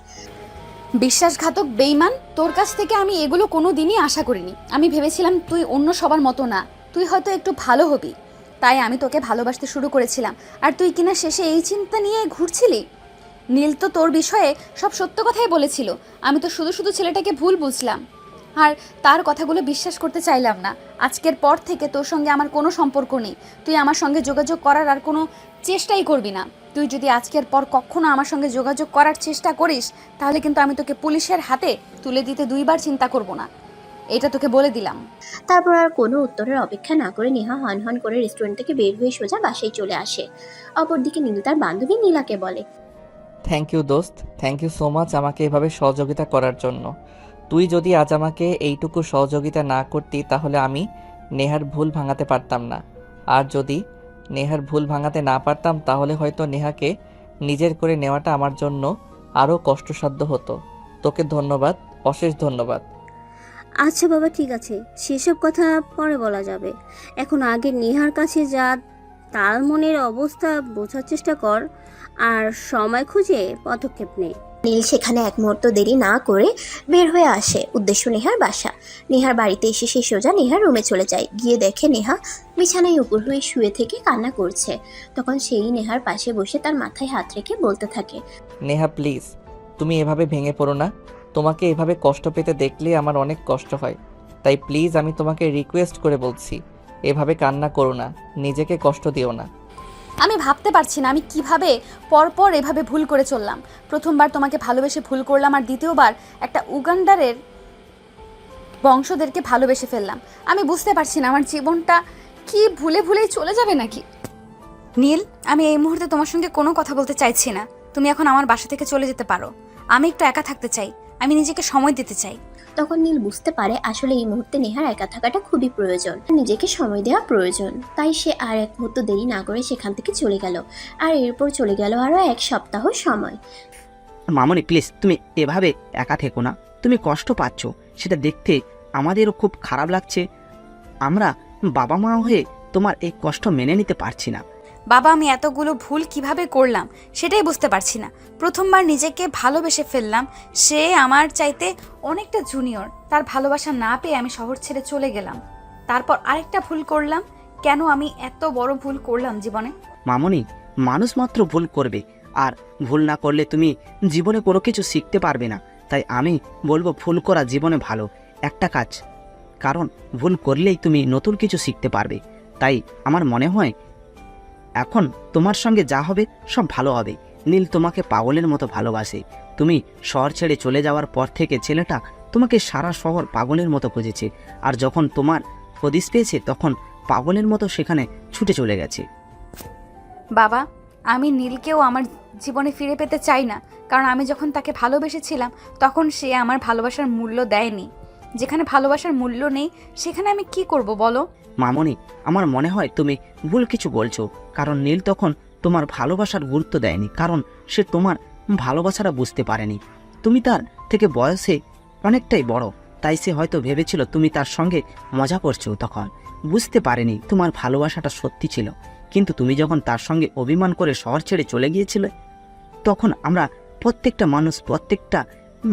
বিশ্বাসঘাতক বেঈমান, তোর কাছ থেকে আমি এগুলো কোনো দিনই আশা করিনি। আমি ভেবেছিলাম তুই অন্য সবার মতো না, তুই হয়তো একটু ভালো হবি, তাই আমি তোকে ভালোবাসতে শুরু করেছিলাম। আর তুই কিনা শেষে এই চিন্তা নিয়ে ঘুরছিলি। নীল তো তোর বিষয়ে সব সত্য কথাই বলেছিল। আমি তো শুধু শুধু ছেলেটাকে ভুল বুঝলাম, আর তার কথাগুলো বিশ্বাস করতে চাইলাম না। আজকের পর থেকে তোর সঙ্গে আমার কোনো সম্পর্ক নেই। তুই আমার সঙ্গে যোগাযোগ করার আর কোনো চেষ্টাই করবি না। তুই যদি আজকের পর কখনো আমার সঙ্গে যোগাযোগ করার চেষ্টা করিস, তাহলে কিন্তু আমি তোকে পুলিশের হাতে তুলে দিতে দুইবার চিন্তা করব না, এটা তোকে বলে দিলাম। তারপর আর কোনো উত্তরের অপেক্ষা না করে নেহা হন হন করে রেস্টুরেন্ট থেকে বের হয়ে সোজা বাসায় চলে আসে। অপরদিকে নীল তার বান্ধবী নীলাকে বলে, থ্যাংক ইউ দোস্ত, থ্যাংক ইউ সো মাচ আমাকে এভাবে সহযোগিতা করার জন্য। তুই যদি আজ আমাকে এইটুকু সহযোগিতা না করতি, তাহলে আমি নেহার ভুল ভাঙাতে পারতাম না। আর যদি নেহার ভুল ভাঙাতে না পারতাম, তাহলে হয়তো নেহাকে নিজের করে নেওয়াটা আমার জন্য আরও কষ্টসাধ্য হতো। তোকে ধন্যবাদ, অশেষ ধন্যবাদ। আচ্ছা বাবা, ঠিক আছে, সেসব কথা পরে বলা যাবে। এখন আগে নেহার কাছে যা, তার মনের অবস্থা বোঝার চেষ্টা কর, আর সময় খুঁজে পদক্ষেপ নে। নীল সেখানে এক মুহূর্ত দেরি না করে বের হয়ে আসে উদ্দেশ্য নেহার বাসা। নেহার বাড়িতে এসে সে সোজা নেহার রুমে চলে যায়। গিয়ে দেখে নেহা বিছানায় উপর হয়ে শুয়ে থেকে কান্না করছে। তখন সেই নেহার পাশে বসে তার মাথায় হাত রেখে বলতে থাকে, নেহা প্লিজ, তুমি এভাবে ভেঙে পড়ো না। তোমাকে এভাবে কষ্ট পেতে দেখলে আমার অনেক কষ্ট হয়। তাই প্লিজ আমি তোমাকে রিকোয়েস্ট করে বলছি, এভাবে কান্না করো না, নিজেকে কষ্ট দিও না। আমি ভাবতে পারছি না আমি কিভাবে পরপর এভাবে ভুল করে চললাম। প্রথমবার তোমাকে ভালোবেসে ভুল করলাম, আর দ্বিতীয়বার একটা উগান্ডারের বংশদেরকে ভালোবেসে ফেললাম। আমি বুঝতে পারছি না আমার জীবনটা কি ভুলে ভুলেই চলে যাবে নাকি। নীল, আমি এই মুহূর্তে তোমার সঙ্গে কোনো কথা বলতে চাইছি না। তুমি এখন আমার বাসা থেকে চলে যেতে পারো। আমি একটু একা থাকতে চাই, আমি নিজেকে সময় দিতে চাই। তখন নীল বুঝতে পারে আসলে এই মুহূর্তে নেহার একা থাকাটা খুবই প্রয়োজন, নিজেকে সময় দেওয়া প্রয়োজন। তাই সে আর এক মুহূর্ত দেরি না করে সেখান থেকে চলে গেল। আর এরপর চলে গেল আরও 1 সপ্তাহ সময়। মামনি প্লিজ, তুমি এভাবে একা থেকো না। তুমি কষ্ট পাচ্ছ, সেটা দেখতে আমাদেরও খুব খারাপ লাগছে। আমরা বাবা মা হয়ে তোমার এই কষ্ট মেনে নিতে পারছি না। বাবা, আমি এতগুলো ভুল কিভাবে করলাম সেটাই বুঝতে পারছি না। প্রথমবার নিজেকে ভালোবেসে ফেললাম, সে আমার চাইতে অনেকটা জুনিয়র। তার ভালোবাসা না পেয়ে আমি শহর ছেড়ে চলে গেলাম। তারপর আরেকটা ভুল করলাম। কেন আমি এত বড় ভুল করলাম জীবনে? মামনি, মানুষ মাত্র ভুল করবে, আর ভুল না করলে তুমি জীবনে কোনো কিছু শিখতে পারবে না। তাই আমি বলবো ভুল করা জীবনে ভালো একটা কাজ, কারণ ভুল করলেই তুমি নতুন কিছু শিখতে পারবে। তাই আমার মনে হয় এখন তোমার সঙ্গে যা হবে সব ভালো হবে। নীল তোমাকে পাগলের মতো ভালোবাসে। তুমি শহর ছেড়ে চলে যাওয়ার পর থেকে ছেলেটা তোমাকে সারা শহর পাগলের মতো খুঁজেছে, আর যখন তোমার হদিশ পেয়েছে তখন পাগলের মতো সেখানে ছুটে চলে গেছে। বাবা, আমি নীলকেও আমার জীবনে ফিরে পেতে চাই না, কারণ আমি যখন তাকে ভালোবেসেছিলাম তখন সে আমার ভালোবাসার মূল্য দেয়নি। যেখানে ভালোবাসার মূল্য নেই সেখানে আমি কি করব বলো? মামনি, আমার মনে হয় তুমি ভুল কিছু বলছো, কারণ নীল তখন তোমার ভালোবাসার গুরুত্ব দেয়নি, কারণ সে তোমার ভালোবাসাটা বুঝতে পারেনি। তুমি তার থেকে বয়সে অনেকটাই বড়, তাই সে হয়তো ভেবেছিল তুমি তার সঙ্গে মজা করছো, তখন বুঝতে পারেনি তোমার ভালোবাসাটা সত্যি ছিল। কিন্তু তুমি যখন তার সঙ্গে অভিমান করে শহর ছেড়ে চলে গিয়েছিলে, তখন আমরা প্রত্যেকটা মানুষ প্রত্যেকটা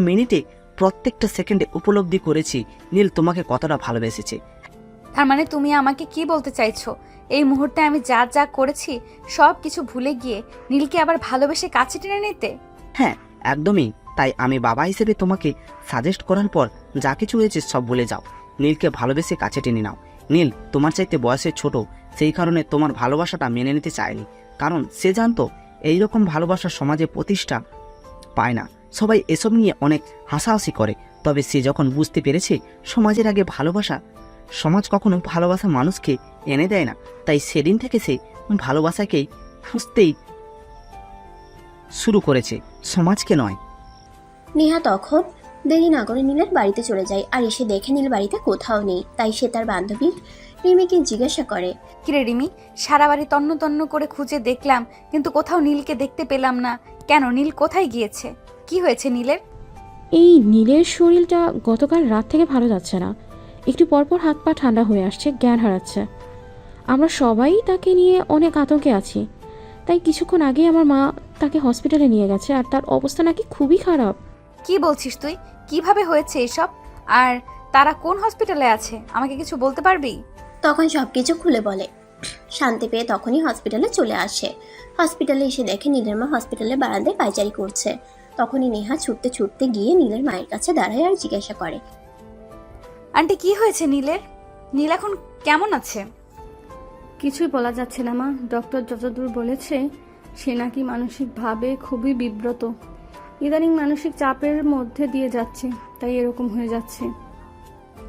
মিনিটে প্রত্যেকটা সেকেন্ডে উপলব্ধি করেছি নীল তোমাকে কতটা ভালোবেসেছে। তার মানে তুমি আমাকে কি বলতে চাইছো? এই মুহূর্তে আমি যা যা করেছি সব কিছু ভুলে গিয়ে নীলকে আবার ভালোবেসে কাছে টেনে নিতে? হ্যাঁ, একদমই। তাই আমি বাবা হিসেবে তোমাকে সাজেস্ট করার পর যা কিছু হয়েছে সব ভুলে যাও, নীলকে ভালোবেসে কাছে টেনে নাও। নীল তোমার চাইতে বয়সে ছোট, সেই কারণে তোমার ভালোবাসাটা মেনে নিতে চায়নি, কারণ সে জানতো এইরকম ভালোবাসা সমাজে প্রতিষ্ঠা পায় না। সবাই এসব নিয়ে অনেক হাসাহাসি করে, তবে সে যখন বুঝতে পেরেছে সমাজের আগে ভালোবাসা, সমাজ কখনো ভালোবাসা মানুষকে এনে দেয় না, তাই সেদিন থেকে সে ভালোবাসাকেই খুঁজতেই শুরু করেছে, সমাজকে নয়। নেহা তখন দেরি না করে নীলের বাড়িতে চলে যায়। আর এসে দেখে নীল বাড়িতে কোথাও নেই। তাই সে তার বান্ধবী রিমিকে জিজ্ঞাসা করে, কিরে রিমি, সারা বাড়ি তন্ন তন্ন করে খুঁজে দেখলাম কিন্তু কোথাও নীলকে দেখতে পেলাম না। কেন, নীল কোথায় গিয়েছে? কি হয়েছে নীলের? এই নীলের শরীরটা গতকাল রাত থেকে ভালো যাচ্ছে না। একটু পরপর হাত পা ঠান্ডা হয়ে আসছে, জ্ঞান হারাচ্ছে। আমরা সবাই তাকে নিয়ে অনেক আতঙ্কে আছি। তাই কিছুক্ষণ আগে আমার মা তাকে হসপিটালে নিয়ে গেছে, আর তার অবস্থা নাকি খুবই খারাপ। কি বলছিস তুই? কিভাবে হয়েছে এসব? আর তারা কোন হসপিটালে আছে আমাকে কিছু বলতে পারবি? তখন সব কিছু খুলে বলে। শান্তি পেয়ে তখনই হসপিটালে চলে আসে। হসপিটালে এসে দেখে নীলের মা হসপিটালে বারান্দায় পায়চারি করছে। তখনই নেহা ছুটতে ছুটতে গিয়ে নীলের মায়ের কাছে দাঁড়ায় আর জিজ্ঞাসা করে, আন্টি কি হয়েছে নীলের? নীল এখন কেমন আছে? কিছুই বলা যাচ্ছে না মা। ডক্টর যতদূর বলেছে সে নাকি মানসিকভাবে খুবই বিব্রত। ইদানিং মানসিক চাপের মধ্যে দিয়ে যাচ্ছে, তাই এরকম হয়ে যাচ্ছে।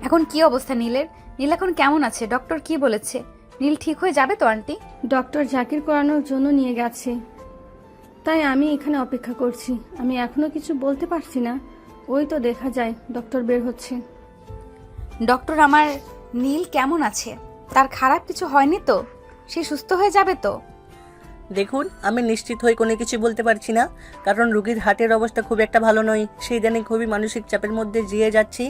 এখন কি অবস্থা নীলের? নীল এখন কেমন আছে? ডক্টর কি বলেছে? নীল ঠিক হয়ে যাবে তো আন্টি? ডক্টর জাকির করানোর জন্য নিয়ে গেছে, তাই আমি এখানে অপেক্ষা করছি। আমি এখনো কিছু বলতে পারছি না, ওই তো দেখা যায় ডক্টর বের হচ্ছে। ডক্টর, আমার নীল কেমন আছে? তার খারাপ কিছু হয়নি তো? সে সুস্থ হয়ে যাবে তো? দেখুন, আমি নিশ্চিত হয়ে কোনো কিছু বলতে পারছি না, কারণ রোগীর হার্টের অবস্থা খুব একটা ভালো নয়। সেই দিনে খুবই মানসিক চাপের মধ্যে জিয়ে যাচ্ছি,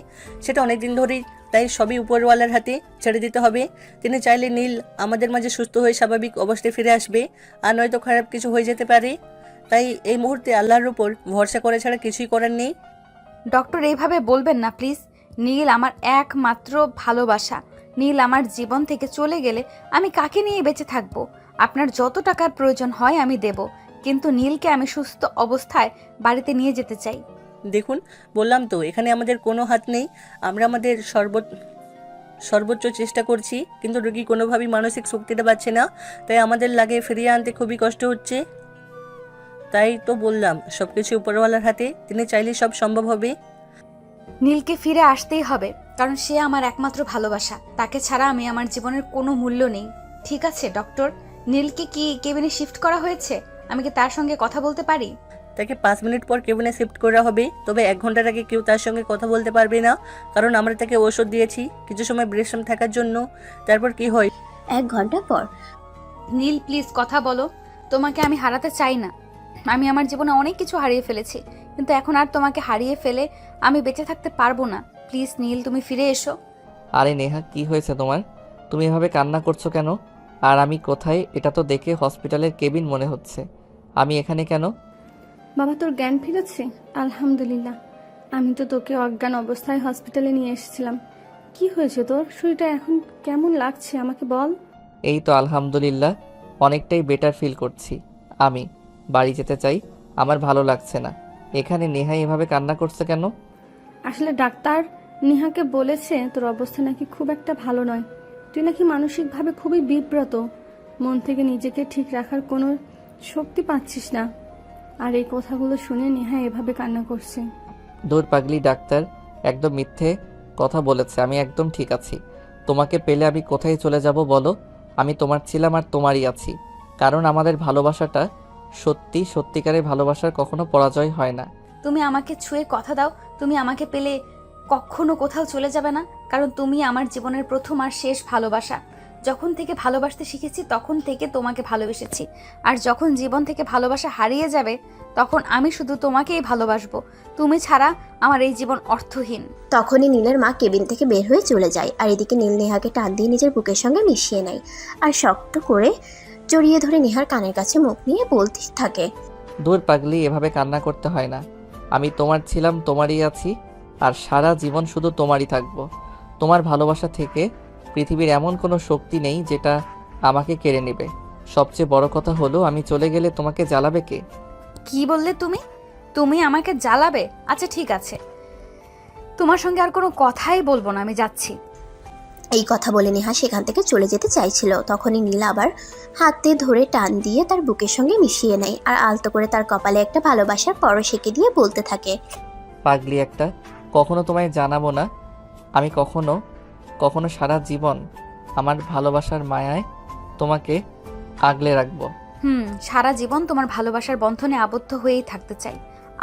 সেটা অনেক দিন ধরেই। তাই সবই উপরওয়ালার হাতে ছেড়ে দিতে হবে। তিনি চাইলে নীল আমাদের মাঝে সুস্থ হয়ে স্বাভাবিক অবস্থায় ফিরে আসবে, আর নয়তো খারাপ কিছু হয়ে যেতে পারে। তাই এই মুহূর্তে আল্লাহর উপর ভরসা করে ছাড়া কিছুই করার নেই। ডক্টর এইভাবে বলবেন না প্লিজ। নীল আমার একমাত্র ভালোবাসা। নীল আমার জীবন থেকে চলে গেলে আমি কাকে নিয়ে বেঁচে থাকবো? আপনার যত টাকার প্রয়োজন হয় আমি দেব, কিন্তু নীলকে আমি সুস্থ অবস্থায় বাড়িতে নিয়ে যেতে চাই। দেখুন, বললাম তো এখানে আমাদের কোনো হাত নেই। আমরা আমাদের সর্বোচ্চ চেষ্টা করছি, কিন্তু রোগী কোনোভাবেই মানসিক শক্তিটা পাচ্ছে না, তাই আমাদের লাগে ফিরিয়ে আনতে খুবই কষ্ট হচ্ছে। তাই তো বললাম সব কিছু উপরওয়ালার হাতে, তিনি চাইলে সব সম্ভব হবে। নীলকে ফিরে আসতেই হবে, কারণ সে আমার একমাত্র ভালোবাসা। তাকে ছাড়া আমি আমার জীবনের কোনো মূল্য নেই। ঠিক আছে ডক্টর, নীলকে কি কেবিনে শিফট করা হয়েছে? আমি কি তার সঙ্গে কথা বলতে পারি? তাকে 5 মিনিট পর কেবিনে শিফট করা হবে, তবে 1 ঘন্টার আগে কেউ তার সঙ্গে কথা বলতে পারবে না, কারণ আমরা তাকে ওষুধ দিয়েছি কিছু সময় বিশ্রাম থাকার জন্য। তারপর কি হয়? 1 ঘন্টা পর। নীল প্লিজ কথা বলো। তোমাকে আমি হারাতে চাই না। আমি আমার জীবনে অনেক কিছু হারিয়ে ফেলেছি, কিন্তু এখন আর তোমাকে হারিয়ে ফেলে আমি বেঁচে থাকতে পারবো না। প্লিজ নীল, তুমি ফিরে এসো। আরে নেহা, কি হয়েছে তোমার? তুমি এভাবে কান্না করছো কেন? আর আমি কোথায়? এটা তো দেখে হসপিটালের কেবিন মনে হচ্ছে। আমি এখানে কেন? বাবা, তোর জ্ঞান ফিরেছে? আলহামদুলিল্লাহ। আমি তো তোকে অজ্ঞান অবস্থায় হসপিটালে নিয়ে এসেছিলাম। কি হয়েছে তোর? শরীরটা এখন কেমন লাগছে আমাকে বল। এই তো আলহামদুলিল্লাহ, অনেকটাই বেটার ফিল করছি। আমি বাড়ি যেতে চাই, আমার ভালো লাগছে না। এখানে নেহা এভাবে কান্না করছে কেন? আসলে ডাক্তার নেহাকে বলেছে তোর অবস্থা নাকি খুব একটা ভালো নয়। তুই নাকি মানসিকভাবে খুবই বিব্রত, মন থেকে নিজেকে ঠিক রাখার কোনো শক্তি পাচ্ছিস না। আর এই কথাগুলো শুনে নেহা এভাবে কান্না করছে। দূর পাগলি, ডাক্তার একদম মিথ্যে কথা বলেছে। আমি একদম ঠিক আছি। তোমাকে পেলে আমি কোথায় চলে যাব বলো? আমি তোমার ছিলাম আর তোমারই আছি, কারণ আমাদের ভালোবাসাটা সত্যিকারের ভালোবাসার কখনো পরাজয় হয় না। তুমি আমাকে ছুঁয়ে কথা দাও, তুমি আমাকে পেলে কখনো কোথাও চলে যাবে না, কারণ তুমি আমার জীবনের প্রথম আর শেষ ভালোবাসা। যখন থেকে ভালোবাসতে শিখেছি তখন থেকে তোমাকে ভালোবেসেছি, আর যখন জীবন থেকে ভালোবাসা হারিয়ে যাবে তখন আমি শুধু তোমাকেই ভালোবাসবো। তুমি ছাড়া আমার এই জীবন অর্থহীন। তখনই নীলের মা কেবিন থেকে বের হয়ে চলে যায়, আর এদিকে নীল নেহাকে টান দিয়ে নিজের বুকের সঙ্গে মিশিয়ে নেয় আর শক্ত করে জড়িয়ে ধরে নেহার কানের কাছে মুখ নিয়ে বলতে থাকে, দূর পাগলি, এভাবে কান্না করতে হয় না। আমি তোমার ছিলাম, তোমারই আছি, আর সারা জীবন শুধু তোমারই থাকবো। তোমার ভালোবাসা থেকে পৃথিবীর এমন কোনো শক্তি নেই যেটা আমাকে কেড়ে নেবে। সবচেয়ে বড় কথা হলো, আমি চলে গেলে তোমাকে জ্বালাবে কে? কি বললে তুমি? তুমি আমাকে জ্বালাবে? আচ্ছা ঠিক আছে, তোমার সঙ্গে আর কোনো কথাই বলবো না, আমি যাচ্ছি। এই কথা বলে নেহা সেখান থেকে চলে যেতে চাইছিল। তখনই নীল আবার হাতে ধরে টান দিয়ে তার বুকের সঙ্গে মিশিয়ে নেয় আর আলতো করে তার কপালে একটা ভালোবাসার পরশ এঁকে দিয়ে বলতে থাকে, পাগলি একটা, কখনো তোমায় জানাবো না। আমি কখনো সারা জীবন আমার ভালোবাসার মায়ায় তোমাকে আগলে রাখবো। সারা জীবন তোমার ভালোবাসার বন্ধনে আবদ্ধ হয়েই থাকতে চাই।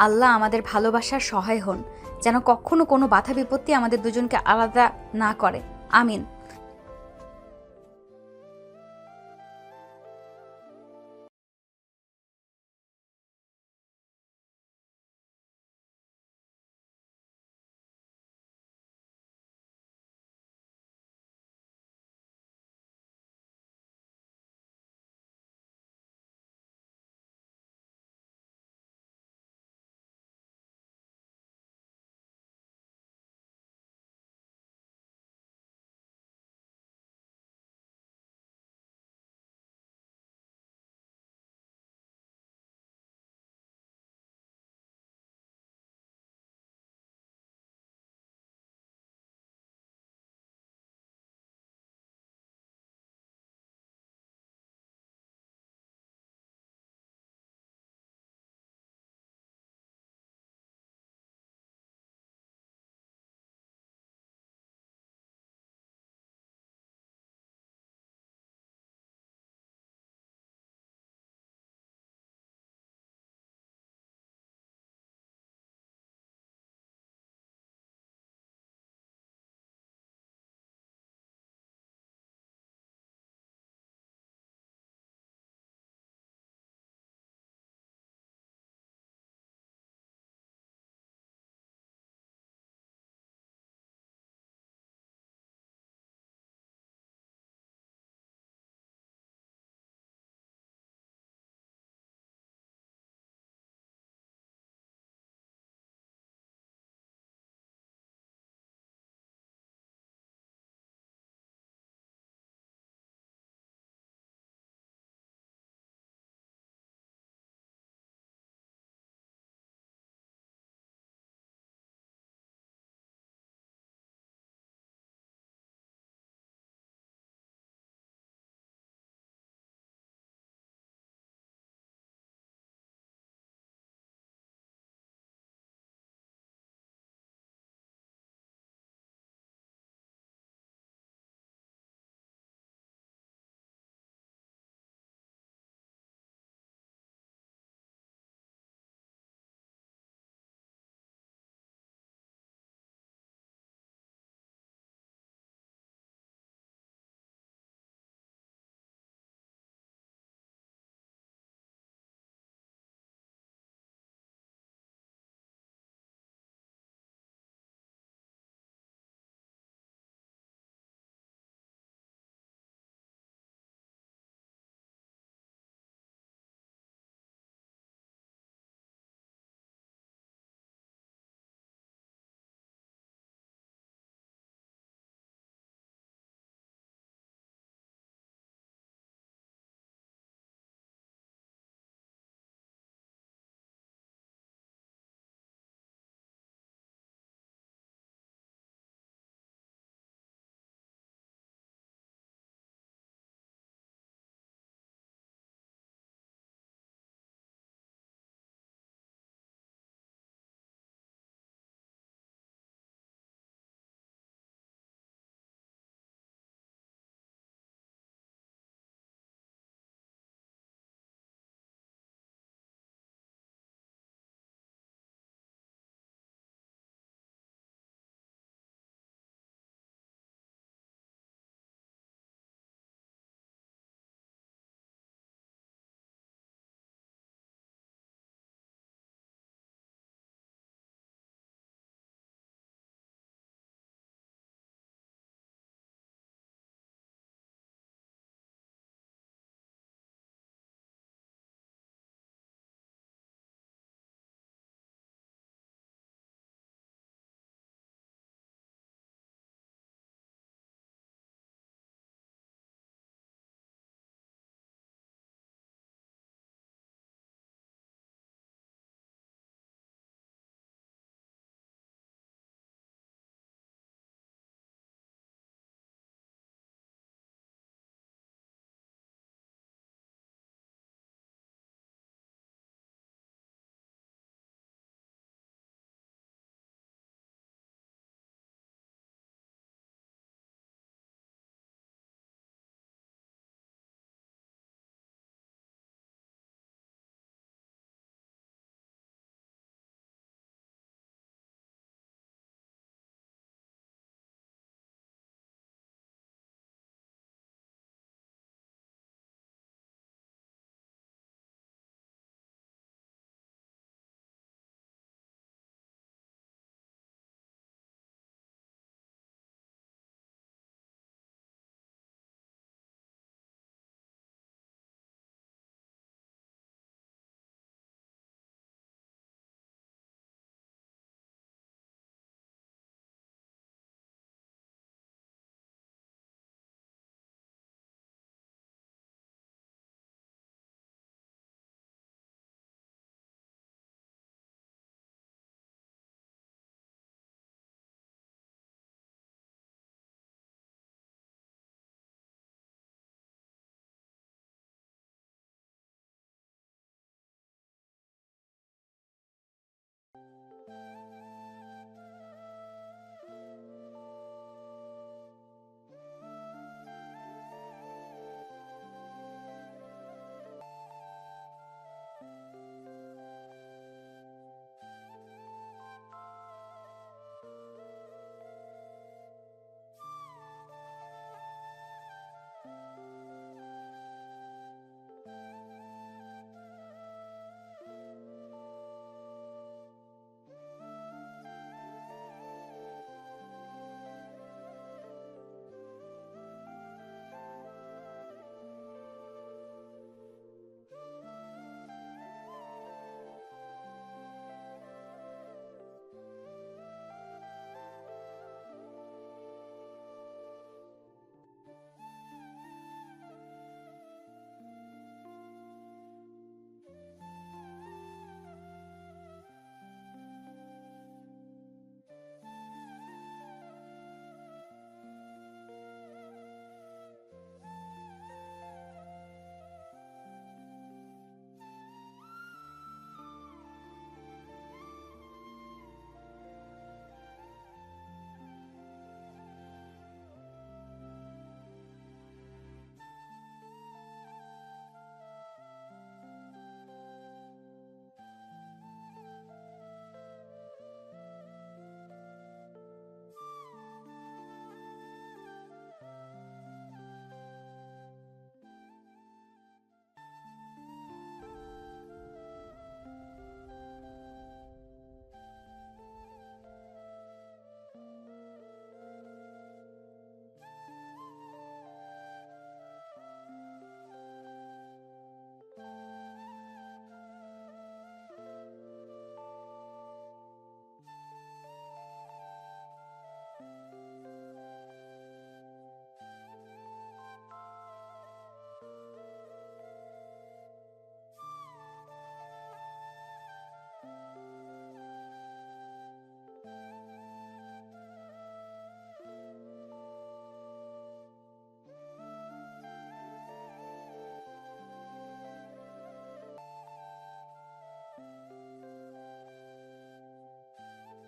আল্লাহ আমাদের ভালোবাসার সহায় হন, যেন কখনো কোনো বাধা বিপত্তি আমাদের দুজনকে আলাদা না করে। আমিন।